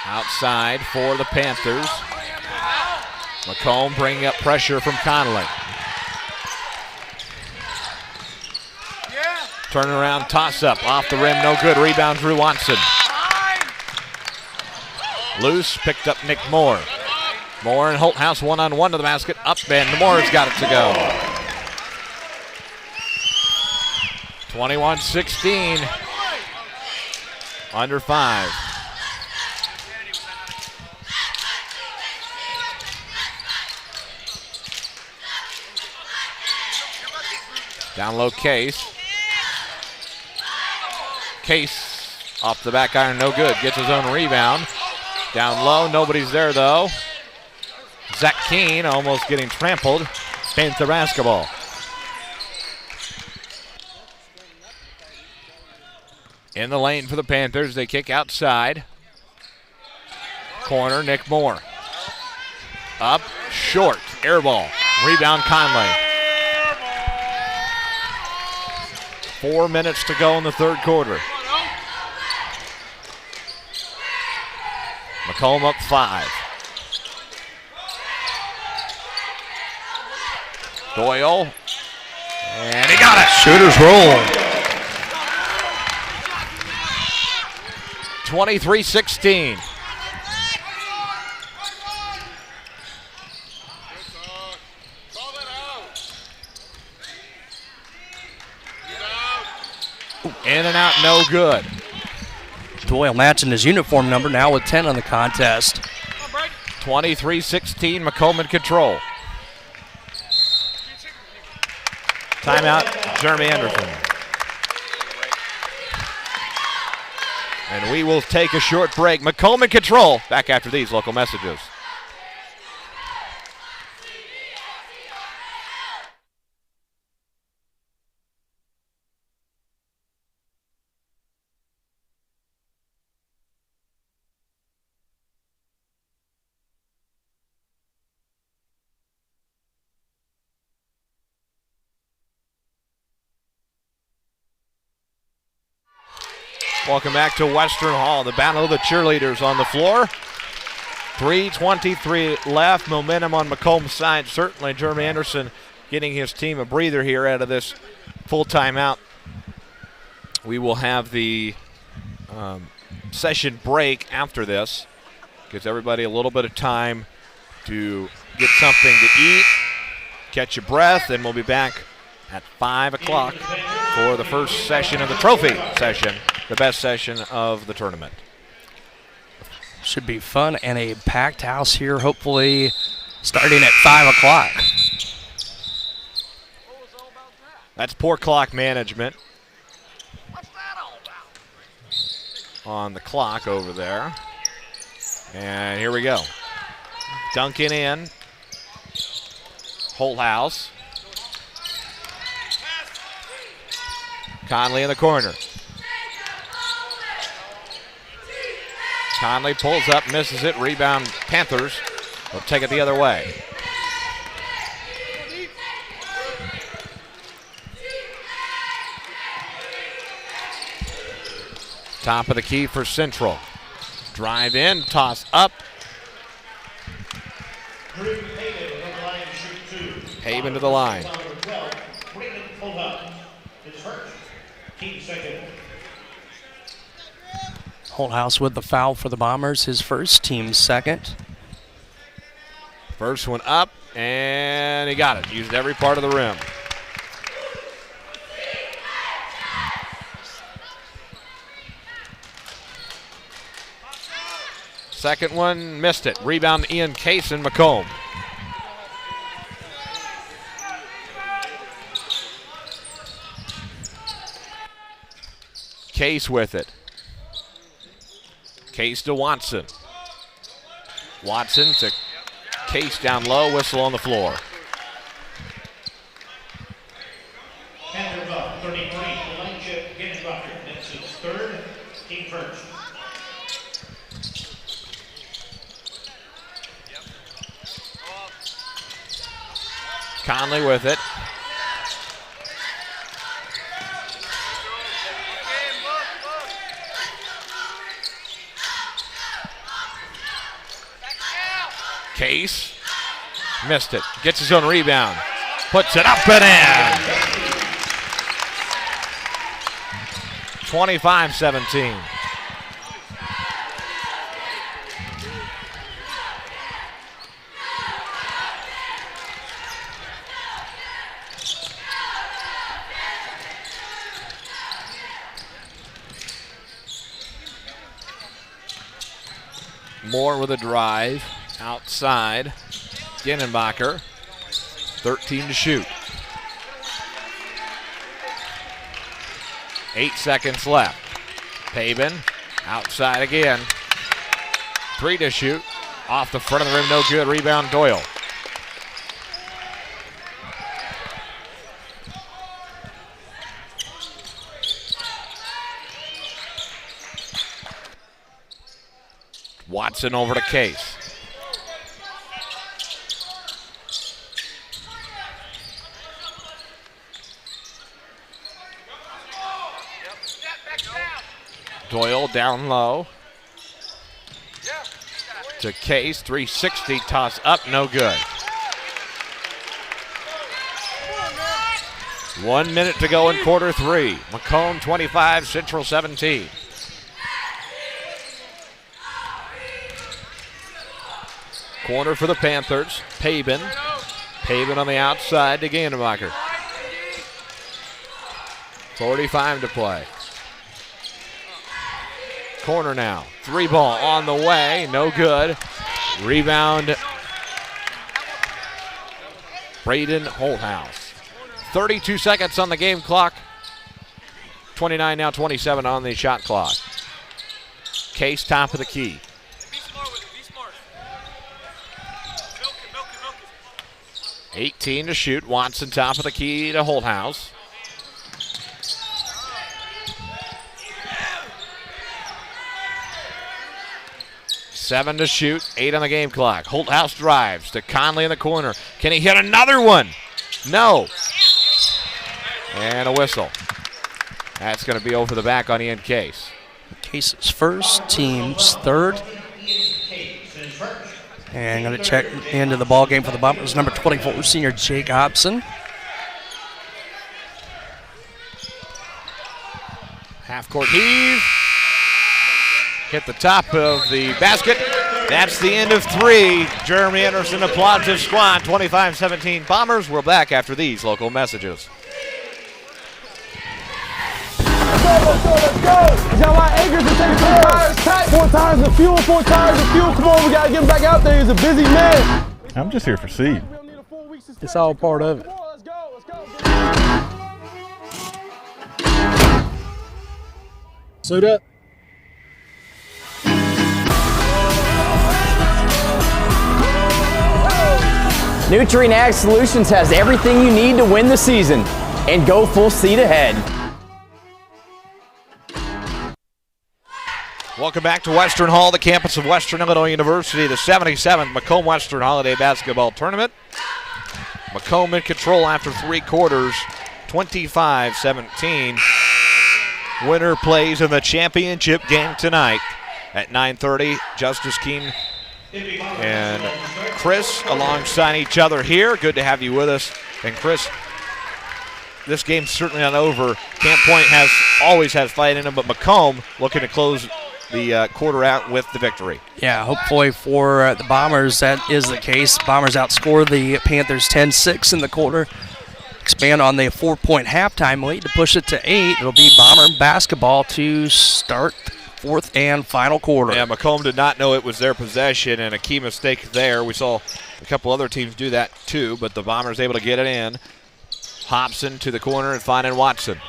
Outside for the Panthers. Macomb bringing up pressure from Connolly. Turnaround toss-up off the rim, no good. Rebound, Drew Watson. Loose, picked up Nick Moore. Moore and Holthouse one-on-one to the basket. Up and Moore's got it to go. 21-16. Under 5. Down low, Case. Case off the back iron, no good. Gets his own rebound. Down low, nobody's there though. Zach Keene almost getting trampled. Panther basketball. In the lane for the Panthers, they kick outside. Corner, Nick Moore. Up, short, air ball. Rebound, Conley. 4 minutes to go in the third quarter. Macomb up 5. Doyle. And he got it. Shooters roll. 23-16. In and out, no good. Doyle matching his uniform number now with 10 on the contest. 23-16, Macomb in control. Timeout, Jeremy Anderson. And we will take a short break. Macomb in control. Back after these local messages. Welcome back to Western Hall. The battle of the cheerleaders on the floor. 3:23 left. Momentum on Macomb's side. Certainly Jeremy Anderson getting his team a breather here out of this full timeout. We will have the session break after this. Gives everybody a little bit of time to get something to eat, catch your breath, and we'll be back at 5 o'clock for the first session of the trophy session, the best session of the tournament. Should be fun and a packed house here, hopefully starting at 5 o'clock. That's poor clock management on the clock over there. And here we go. Dunking in. Holthouse. Conley in the corner. Conley pulls up, misses it. Rebound Panthers. They'll take it the other way. Top of the key for Central. Drive in, toss up. Haven to the line. Holthouse with the foul for the Bombers, his first, team's second. First one up, and he got it. Used every part of the rim. Second one, missed it. Rebound Ian Case in Macomb. Case with it. Case to Watson. Watson to Case down low, whistle on the floor. Panthers up 33, Elijah Ginsbacher. That's his third, team first. Conley with it. Case missed it. Gets his own rebound. Puts it up and in. 25-17. Moore with a drive. Outside. Ginnenbacher. 13 to shoot. 8 seconds left. Pabin outside again. 3 to shoot. Off the front of the rim, no good. Rebound Doyle. Watson over to Case. Doyle down low. To Case, 360, toss up, no good. 1 minute to go in quarter three. Macomb 25, Central 17. Corner for the Panthers. Pabin. Pabin on the outside to Gandenbacher. 45 to play. Corner now. 3 ball on the way. No good. Rebound. Braden Holthouse. 32 seconds on the game clock. 29 now, 27 on the shot clock. Case top of the key. 18 to shoot. Watson top of the key to Holthouse. Seven to shoot, 8 on the game clock. Holthouse drives to Conley in the corner. Can he hit another one? No. And a whistle. That's going to be over the back on Ian Case. Case's first, team's third. And going to check into the ball game for the Bombers, number 24, senior Jake Hobson. Half-court heave. Hit the top of the basket. That's the end of 3. Jeremy Anderson applauds his squad. 25-17 Bombers. We're back after these local messages. Let's go. He's got a lot of acres to take 4 tires tight. 4 tires of fuel, 4 tires of fuel. Come on, we got to get him back out there. He's a busy man. I'm just here for seed. It's all part of it. Suit up. Nutrient Ag Solutions has everything you need to win the season and go full speed ahead. Welcome back to Western Hall, the campus of Western Illinois University, the 77th Macomb-Western Holiday Basketball Tournament. Macomb in control after 3 quarters, 25-17. Winner plays in the championship game tonight at 9:30. Justice Keene and Chris alongside each other here. Good to have you with us. And Chris, this game's certainly not over. Camp Point always has fight in them, but Macomb looking to close the quarter out with the victory. Yeah, hopefully for the Bombers that is the case. Bombers outscore the Panthers 10-6 in the quarter. Expand on the 4-point halftime lead to push it to 8. It'll be Bomber basketball to start fourth and final quarter. Yeah, Macomb did not know it was their possession, and a key mistake there. We saw a couple other teams do that too, but the Bombers able to get it in. Hobson to the corner and finding Watson.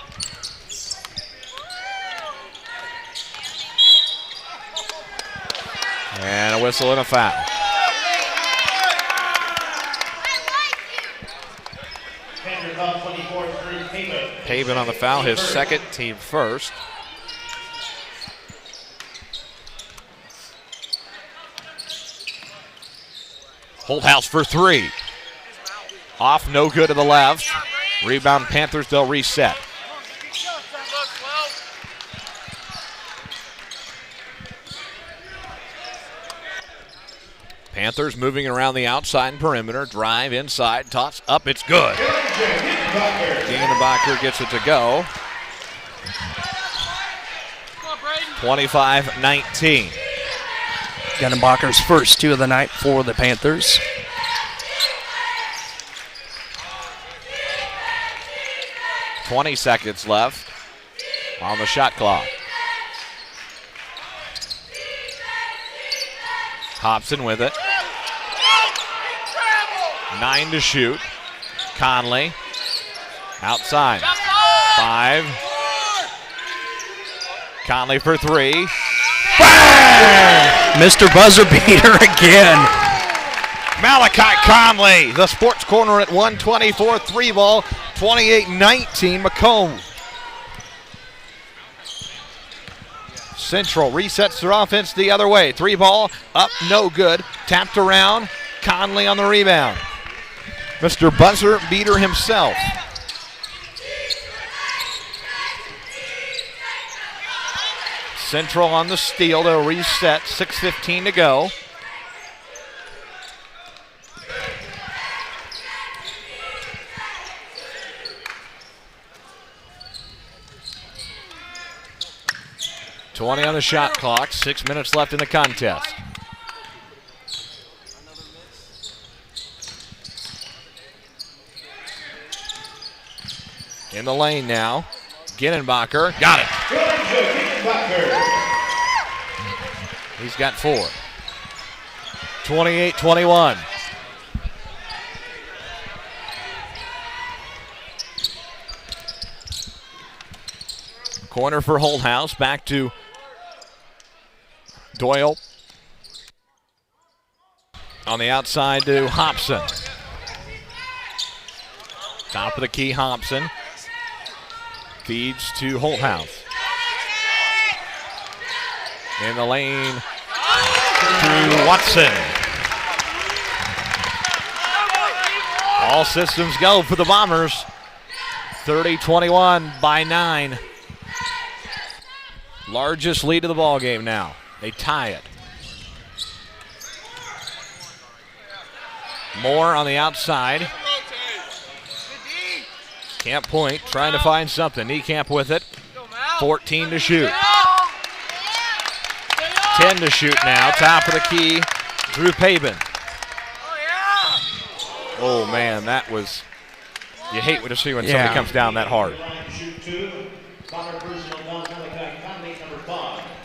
And a whistle and a foul. Pavin on the foul, his second, team first. Holthouse for 3. Off, no good to the left. Rebound Panthers, they'll reset. Panthers moving around the outside perimeter. Drive inside, toss up, it's good. Gegenbacher gets it to go. 25-19. Gegenbacher's first 2 of the night for the Panthers. .20 seconds left on the shot clock. Hobson with it. 9 to shoot. Conley outside. 5. Conley for 3. Bang! Mr. Buzzer beater again. Malachi Conley, the sports corner at 124, 3 ball, 28-19 Macomb. Central resets their offense the other way. 3 ball, up, no good. Tapped around, Conley on the rebound. Mr. Buzzer beater himself. Central on the steal, they'll reset, 6:15 to go. .20 on the shot clock, 6 minutes left in the contest. In the lane now, Gegenbacher, got it. He's got 4. 28-21. Corner for Holthouse, back to Doyle. On the outside to Hobson. Top of the key, Hobson. Feeds to Holthouse. In the lane to Watson. All systems go for the Bombers. 30-21 by 9. Largest lead of the ball game now. They tie it. Moore on the outside. Camp Point trying to find something. Niekamp with it. 14 to shoot. 10 to shoot now. Top of the key. Drew Pabin. Oh man, that was, you hate to see when somebody comes down that hard.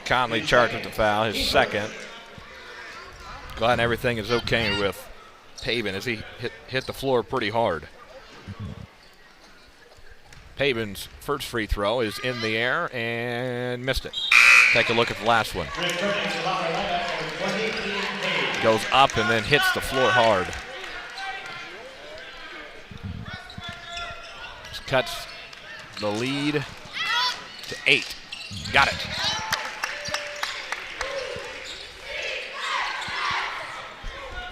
Conley charged with the foul, his second. Glad everything is okay with Pabin as he hit the floor pretty hard. Pabin's first free throw is in the air and missed it. Take a look at the last one. Goes up and then hits the floor hard. cuts the lead to 8. Got it.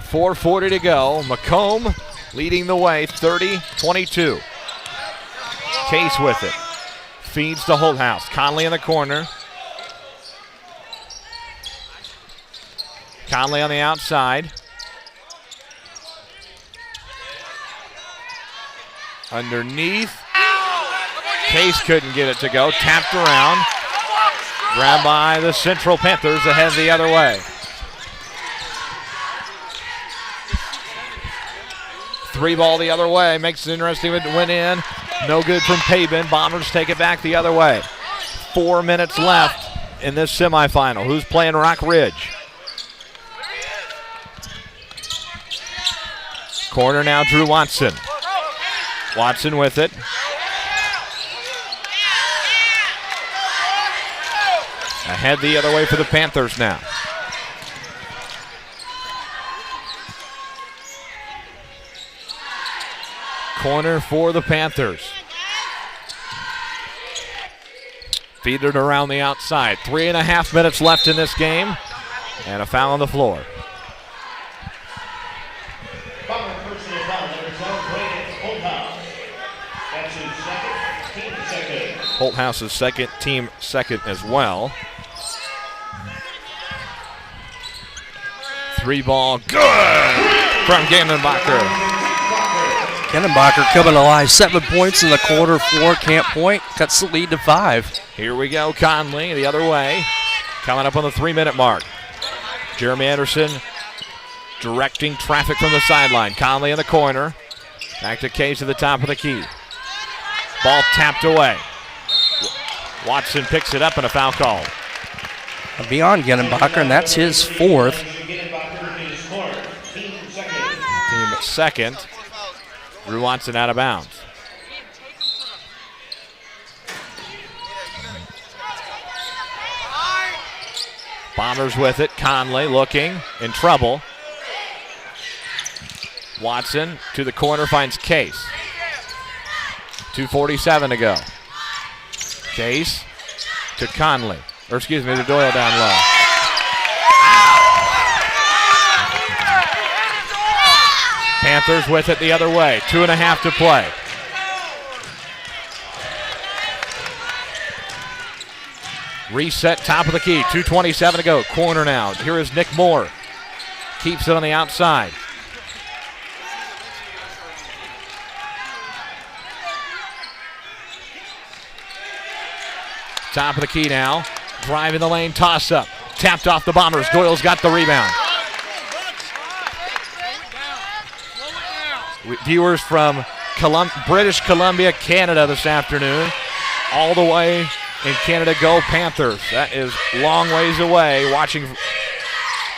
.440 to go. Macomb leading the way, 30-22. Case with it. Feeds to Holthouse. Conley in the corner. Conley on the outside. Underneath. Case couldn't get it to go. Tapped around. Grabbed by the Central Panthers, ahead the other way. 3 ball the other way. Makes it interesting. It went in. No good from Pabin. Bombers take it back the other way. 4 minutes left in this semifinal. Who's playing Rock Ridge? Corner now, Drew Watson. Watson with it. Ahead the other way for the Panthers now. Corner for the Panthers. Feed it around the outside. 3.5 minutes left in this game. And a foul on the floor. Holthouse's second, team second as well. 3 ball, good from Gannenbacher. Gannenbacher coming alive, 7 points in the quarter for Camp Point, cuts the lead to 5. Here we go, Conley the other way, coming up on the 3-minute mark. Jeremy Anderson directing traffic from the sideline. Conley in the corner, back to Case at the top of the key. Ball tapped away. Watson picks it up and a foul call. Beyond Gannenbacher, and that's his 4th. Team second. Drew Watson out of bounds. Bombers with it. Conley looking in trouble. Watson to the corner, finds Case. 2:47 to go. Case to Conley, or excuse me, to Doyle down low. Panthers with it the other way. 2.5 to play. Reset top of the key. 2:27 to go. Corner now. Here is Nick Moore. Keeps it on the outside. Top of the key now. Driving the lane, toss up. Tapped off the Bombers. Doyle's got the rebound. Viewers from British Columbia, Canada this afternoon. All the way in Canada, go Panthers. That is long ways away, watching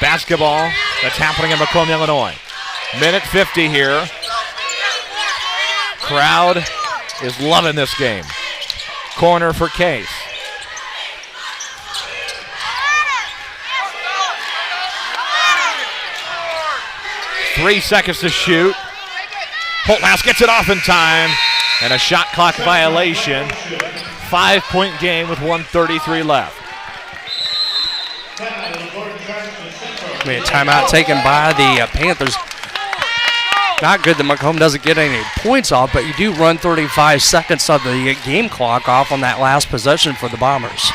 basketball that's happening in Macomb, Illinois. Minute 50 here. Crowd is loving this game. Corner for Case. 3 seconds to shoot. Holthouse gets it off in time, and a shot clock violation. 5-point game with 1:33 left. I mean, a timeout taken by the Panthers. Not good that Macomb doesn't get any points off, but you do run 35 seconds of the game clock off on that last possession for the Bombers.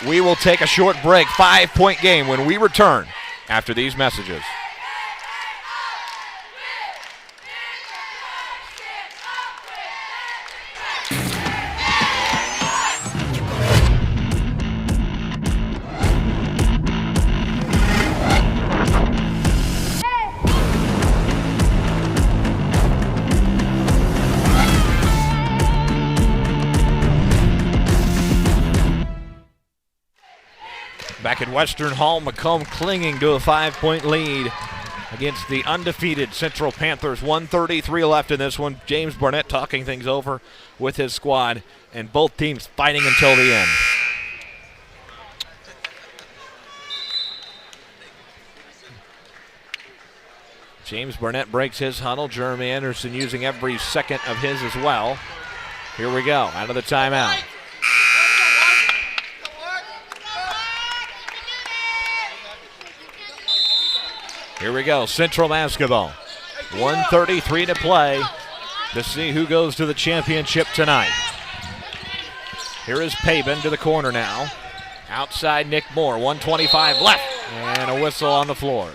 We will take a short break. 5-point game when we return after these messages. Back at Western Hall, Macomb clinging to a 5-point lead against the undefeated Central Panthers. 1:33 left in this one. James Barnett talking things over with his squad, and both teams fighting until the end. James Burnett breaks his huddle. Jeremy Anderson using every second of his as well. Here we go, out of the timeout. Here we go, Central basketball. 1:33 to play to see who goes to the championship tonight. Here is Pabin to the corner now. Outside Nick Moore, 1:25 left, and a whistle on the floor.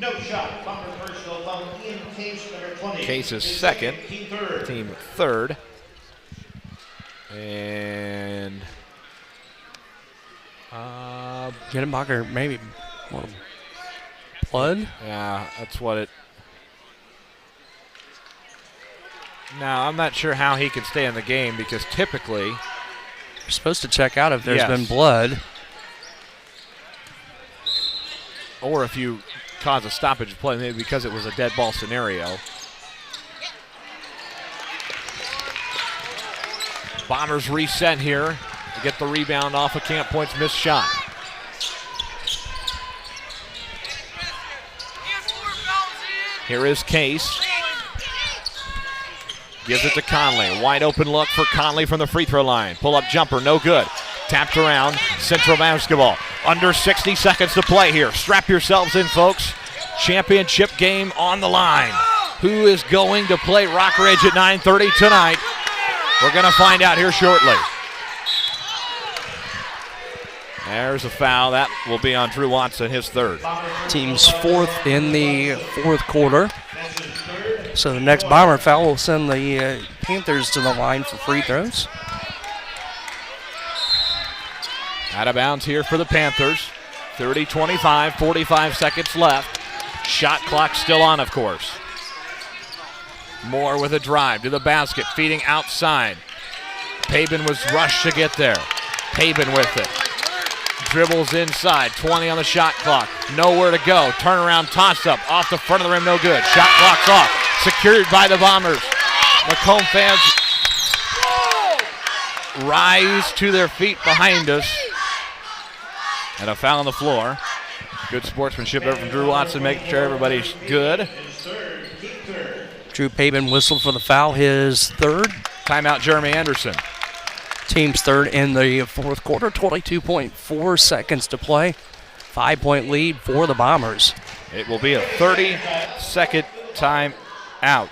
No shot. Bumper personal foul. Ian Case, number 20. Case is second, team third. And Gedenbacher, maybe blood? Yeah, that's what it. Now, I'm not sure how he can stay in the game because typically you're supposed to check out if there's Yes. been blood. Or if you cause a stoppage of play, maybe because it was a dead ball scenario. Bombers reset here to get the rebound off of Camp Point's missed shot. Here is Case. Gives it to Conley. Wide open look for Conley from the free throw line. Pull up jumper, no good. Tapped around, Central basketball. Under 60 seconds to play here. Strap yourselves in, folks. Championship game on the line. Who is going to play Rock Ridge at 9:30 tonight? We're going to find out here shortly. There's a foul. That will be on Drew Watson, his third. Team's fourth in the fourth quarter. So the next Bomber foul will send the Panthers to the line for free throws. Out of bounds here for the Panthers. 30-25, 45 seconds left. Shot clock still on, of course. Moore with a drive to the basket, feeding outside. Pabin was rushed to get there. Pabin with it. Dribbles inside, 20 on the shot clock. Nowhere to go. Turnaround toss up off the front of the rim, no good. Shot clock's off. Secured by the Bombers. Macomb fans rise to their feet behind us. And a foul on the floor. Good sportsmanship there from Drew Watson, making sure everybody's good. Drew Pabin whistled for the foul, his third. Timeout, Jeremy Anderson. Team's third in the fourth quarter, 22.4 seconds to play. 5-point lead for the Bombers. It will be a 30-second timeout.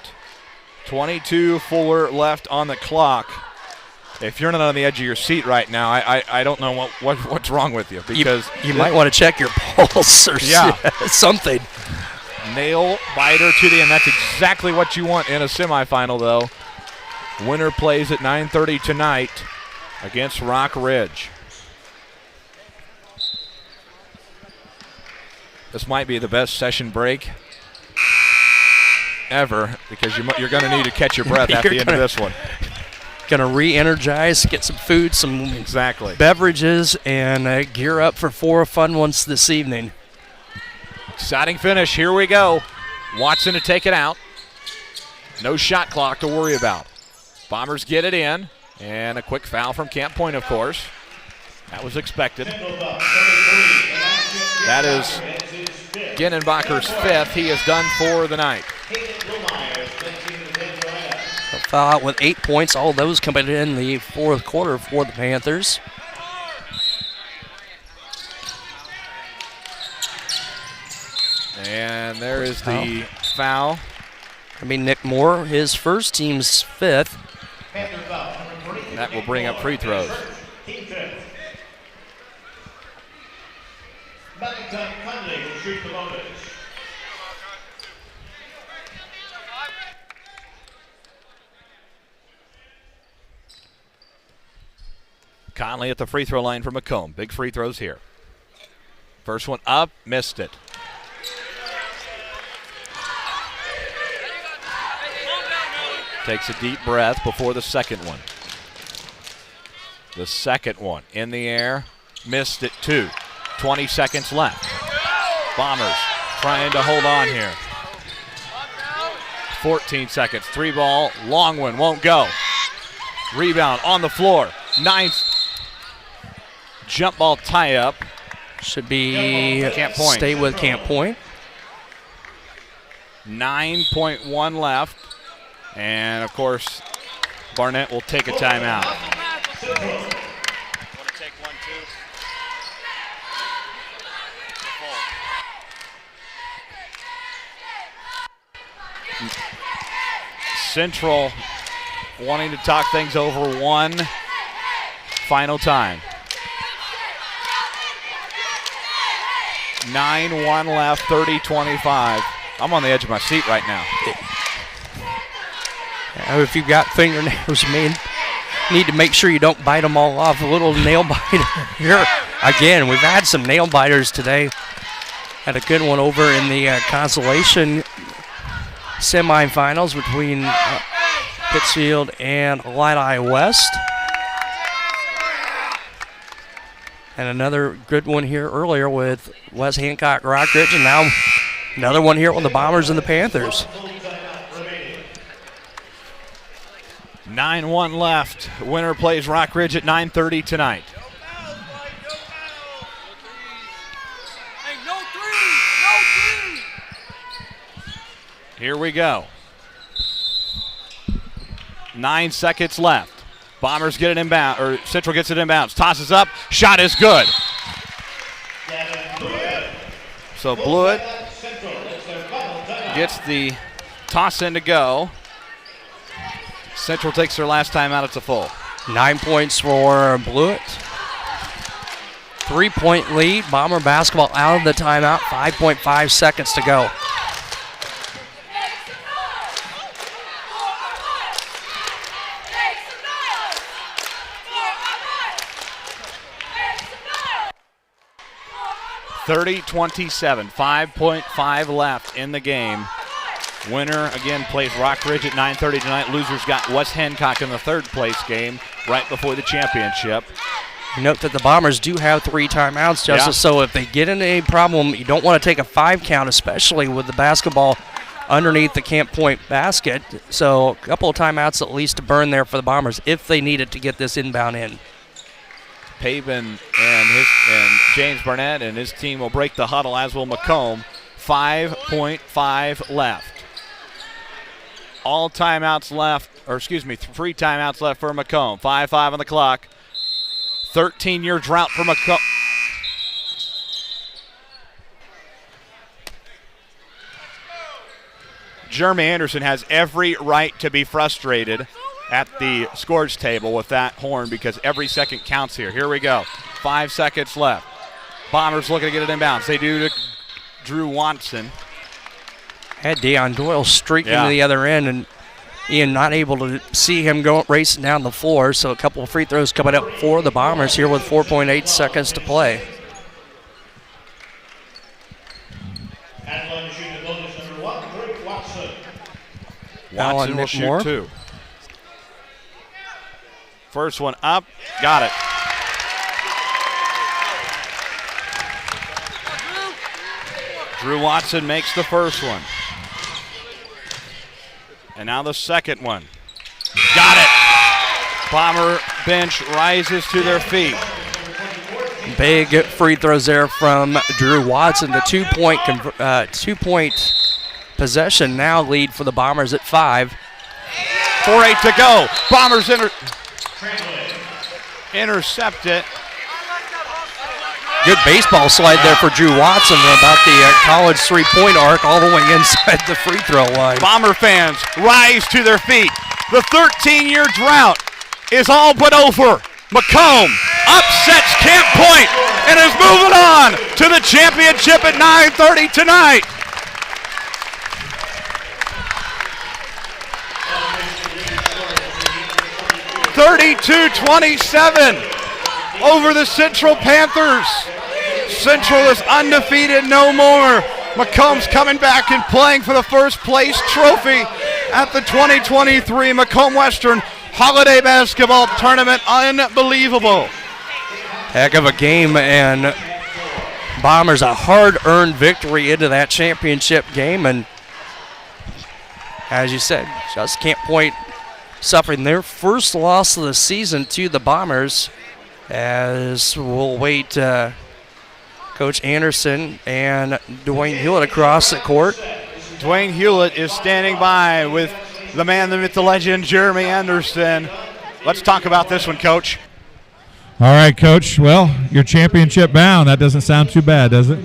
22-4 left on the clock. If you're not on the edge of your seat right now, I don't know what's wrong with you, because you might want to check your pulse or something. Nail biter to the end. That's exactly what you want in a semifinal, though. Winner plays at 9:30 tonight against Rock Ridge. This might be the best session break ever, because you're going to need to catch your breath at the end of this one. Going to re-energize, get some food, some beverages, and gear up for 4 fun ones this evening. Exciting finish. Here we go. Watson to take it out. No shot clock to worry about. Bombers get it in, and a quick foul from Camp Point, of course. That was expected. That is Gedenbacher's fifth. He is done for the night. A foul out with 8 points. All those coming in the fourth quarter for the Panthers. And there is the foul. I mean, Nick Moore, his first, team's fifth. That will bring up free throws. Conley will shoot the bonus. Conley at the free throw line for Macomb. Big free throws here. First one up, missed it. Takes a deep breath before the second one. The second one in the air, missed it too. 20 seconds left. Bombers trying to hold on here. 14 seconds, 3 ball, long one, won't go. Rebound on the floor. 9. jump ball tie-up. Should be Camp Point. Stay with Camp Point. 9.1 left. And, of course, Barnett will take a timeout. Want to take one, too? Central wanting to talk things over one final time. 9-1 left, 30-25. I'm on the edge of my seat right now. If you've got fingernails, you need to make sure you don't bite them all off. A little nail biter here. Again, we've had some nail biters today. Had a good one over in the consolation semifinals between Pittsfield and Illini West. And another good one here earlier with West Hancock Rockridge, and now another one here with the Bombers and the Panthers. 9-1 left. Winner plays Rockridge at 9:30 tonight. Here we go. 9 seconds left. Bombers get it inbound, or Central gets it inbounds. Tosses up. Shot is good. So Blewett gets the toss in to go. Central takes their last time out. It's a full. 9 points for Blewett. 3-point lead. Bomber basketball out of the timeout. 5.5 seconds to go. (30-27). 5.5 left in the game. Winner again plays Rockridge at 9:30 tonight. Losers got West Hancock in the third place game right before the championship. Note that the Bombers do have 3 timeouts, Justice, Yeah. so if they get in a problem, you don't want to take a 5 count, especially with the basketball underneath the Camp Point basket. So a couple of timeouts at least to burn there for the Bombers if they needed to get this inbound in. Pavin and James Barnett and his team will break the huddle, as will Macomb. 5.5 left. All timeouts left, or excuse me, 3 timeouts left for Macomb. 5-5 on the clock. 13-year drought for Macomb. Jeremy Anderson has every right to be frustrated at the scores table with that horn because every second counts here. Here we go. 5 seconds left. Bombers looking to get it inbounds. They do to Drew Watson. Had Deion Doyle streaking to the other end, and Ian not able to see him go racing down the floor, so a couple of free throws coming up for the Bombers here with 4.8 seconds to play. Watson will shoot 2. First one up, got it. Drew Watson makes the first one. And now the second one. Got it. Bomber bench rises to their feet. Big free throws there from Drew Watson. The 2-point possession now lead for the Bombers at 5. 4:08 to go. Bombers intercept it. Good baseball slide there for Drew Watson from about the college 3-point arc all the way inside the free throw line. Bomber fans rise to their feet. The 13-year drought is all but over. Macomb upsets Camp Point and is moving on to the championship at 9:30 tonight. (32-27) over the Central Panthers. Central is undefeated no more. Macomb's coming back and playing for the first place trophy at the 2023 Macomb-Western Holiday Basketball Tournament. Unbelievable. Heck of a game, and Bombers a hard-earned victory into that championship game, and as you said, just Camp Point suffering their first loss of the season to the Bombers as we'll wait Coach Anderson and Dwayne Hewlett across the court. Dwayne Hewlett is standing by with the man, the myth, the legend, Jeremy Anderson. Let's talk about this one, Coach. All right, Coach. Well, you're championship bound. That doesn't sound too bad, does it?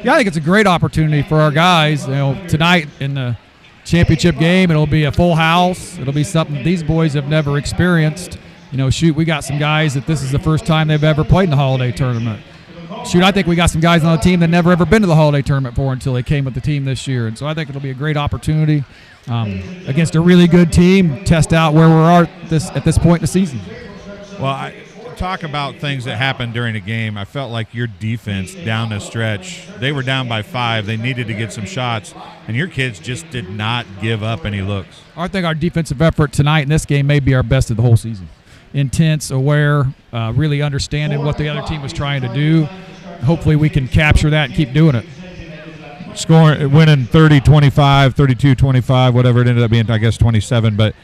Yeah, I think it's a great opportunity for our guys. Tonight in the championship game, it'll be a full house. It'll be something these boys have never experienced. We got some guys that this is the first time they've ever played in the holiday tournament. I think we got some guys on the team that never ever been to the holiday tournament before until they came with the team this year. And so I think it'll be a great opportunity against a really good team, test out where we're at this point in the season. Well, talk about things that happened during the game. I felt like your defense down the stretch, they were down by 5. They needed to get some shots, and your kids just did not give up any looks. I think our defensive effort tonight in this game may be our best of the whole season. Intense, aware, really understanding what the other team was trying to do. Hopefully we can capture that and keep doing it. Winning 30-25, 32-25, whatever it ended up being, I guess 27, but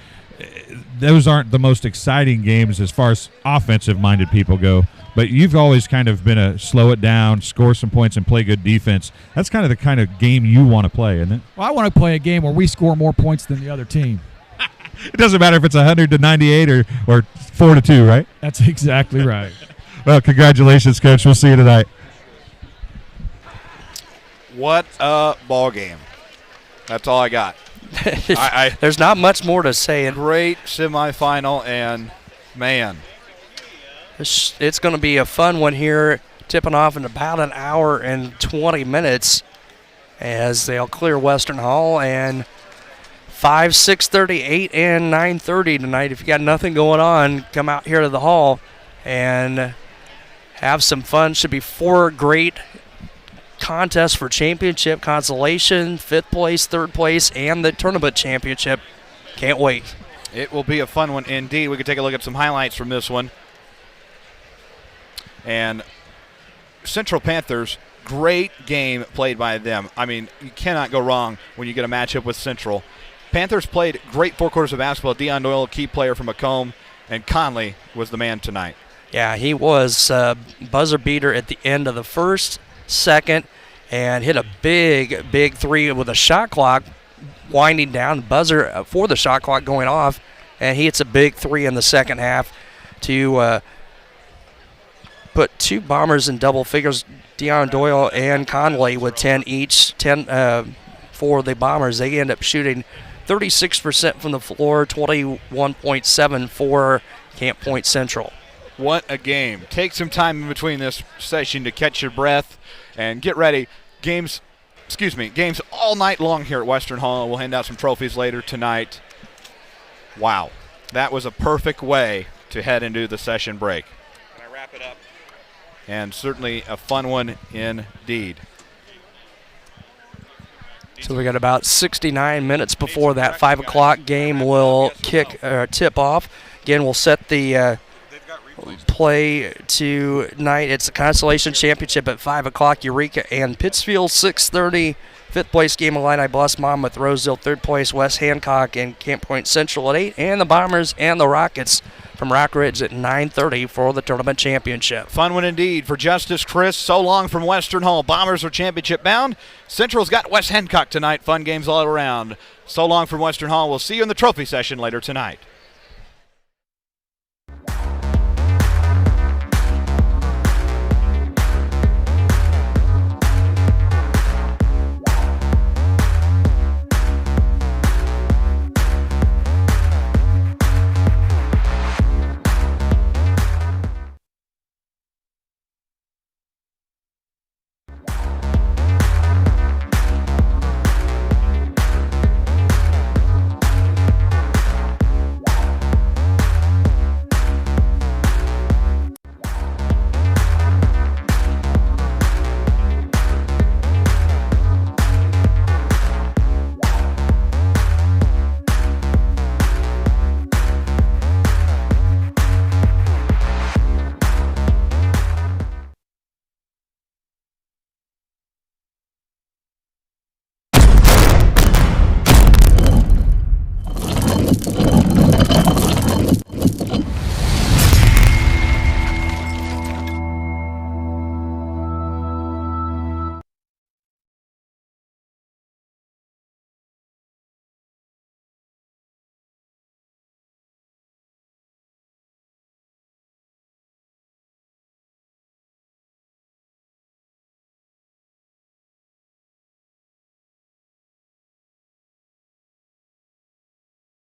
those aren't the most exciting games as far as offensive-minded people go. But you've always kind of been a slow it down, score some points, and play good defense. That's kind of the kind of game you want to play, isn't it? Well, I want to play a game where we score more points than the other team. It doesn't matter if it's 100-98 or 4-2, right? That's exactly right. Well, congratulations, Coach. We'll see you tonight. What a ball game. That's all I got. There's not much more to say. Great semifinal, and, man. It's going to be a fun one here, tipping off in about an hour and 20 minutes as they'll clear Western Hall. And 5, 6:30, 8, and 9:30 tonight. If you got nothing going on, come out here to the hall and have some fun. Should be 4 great contests for championship, consolation, 5th place, 3rd place, and the tournament championship. Can't wait. It will be a fun one indeed. We can take a look at some highlights from this one. And Central Panthers, great game played by them. I mean, you cannot go wrong when you get a matchup with Central. Panthers played great 4 quarters of basketball. Deion Doyle, key player from Macomb, and Conley was the man tonight. Yeah, he was buzzer beater at the end of the first, second, and hit a big 3 with a shot clock winding down, buzzer for the shot clock going off, and he hits a big 3 in the second half to put 2 Bombers in double figures, Deion Doyle and Conley with 10 each, 10 for the Bombers. They end up shooting 36% from the floor, 21.7 for Camp Point Central. What a game. Take some time in between this session to catch your breath and get ready. Games all night long here at Western Hall. We'll hand out some trophies later tonight. Wow. That was a perfect way to head into the session break. Can I wrap it up? And certainly a fun one indeed. So we got about 69 minutes before that 5 o'clock game will tip off. Again, we'll set the play tonight. It's the Constellation Championship at 5 o'clock. Eureka and Pittsfield, 6:30. 5th place game, Illini Blessed Monmouth, Roseville. 3rd place, West Hancock and Camp Point Central at 8. And the Bombers and the Rockets from Rock Ridge at 9:30 for the tournament championship. Fun one indeed for Justice Chris. So long from Western Hall. Bombers are championship bound. Central's got West Hancock tonight. Fun games all around. So long from Western Hall. We'll see you in the trophy session later tonight.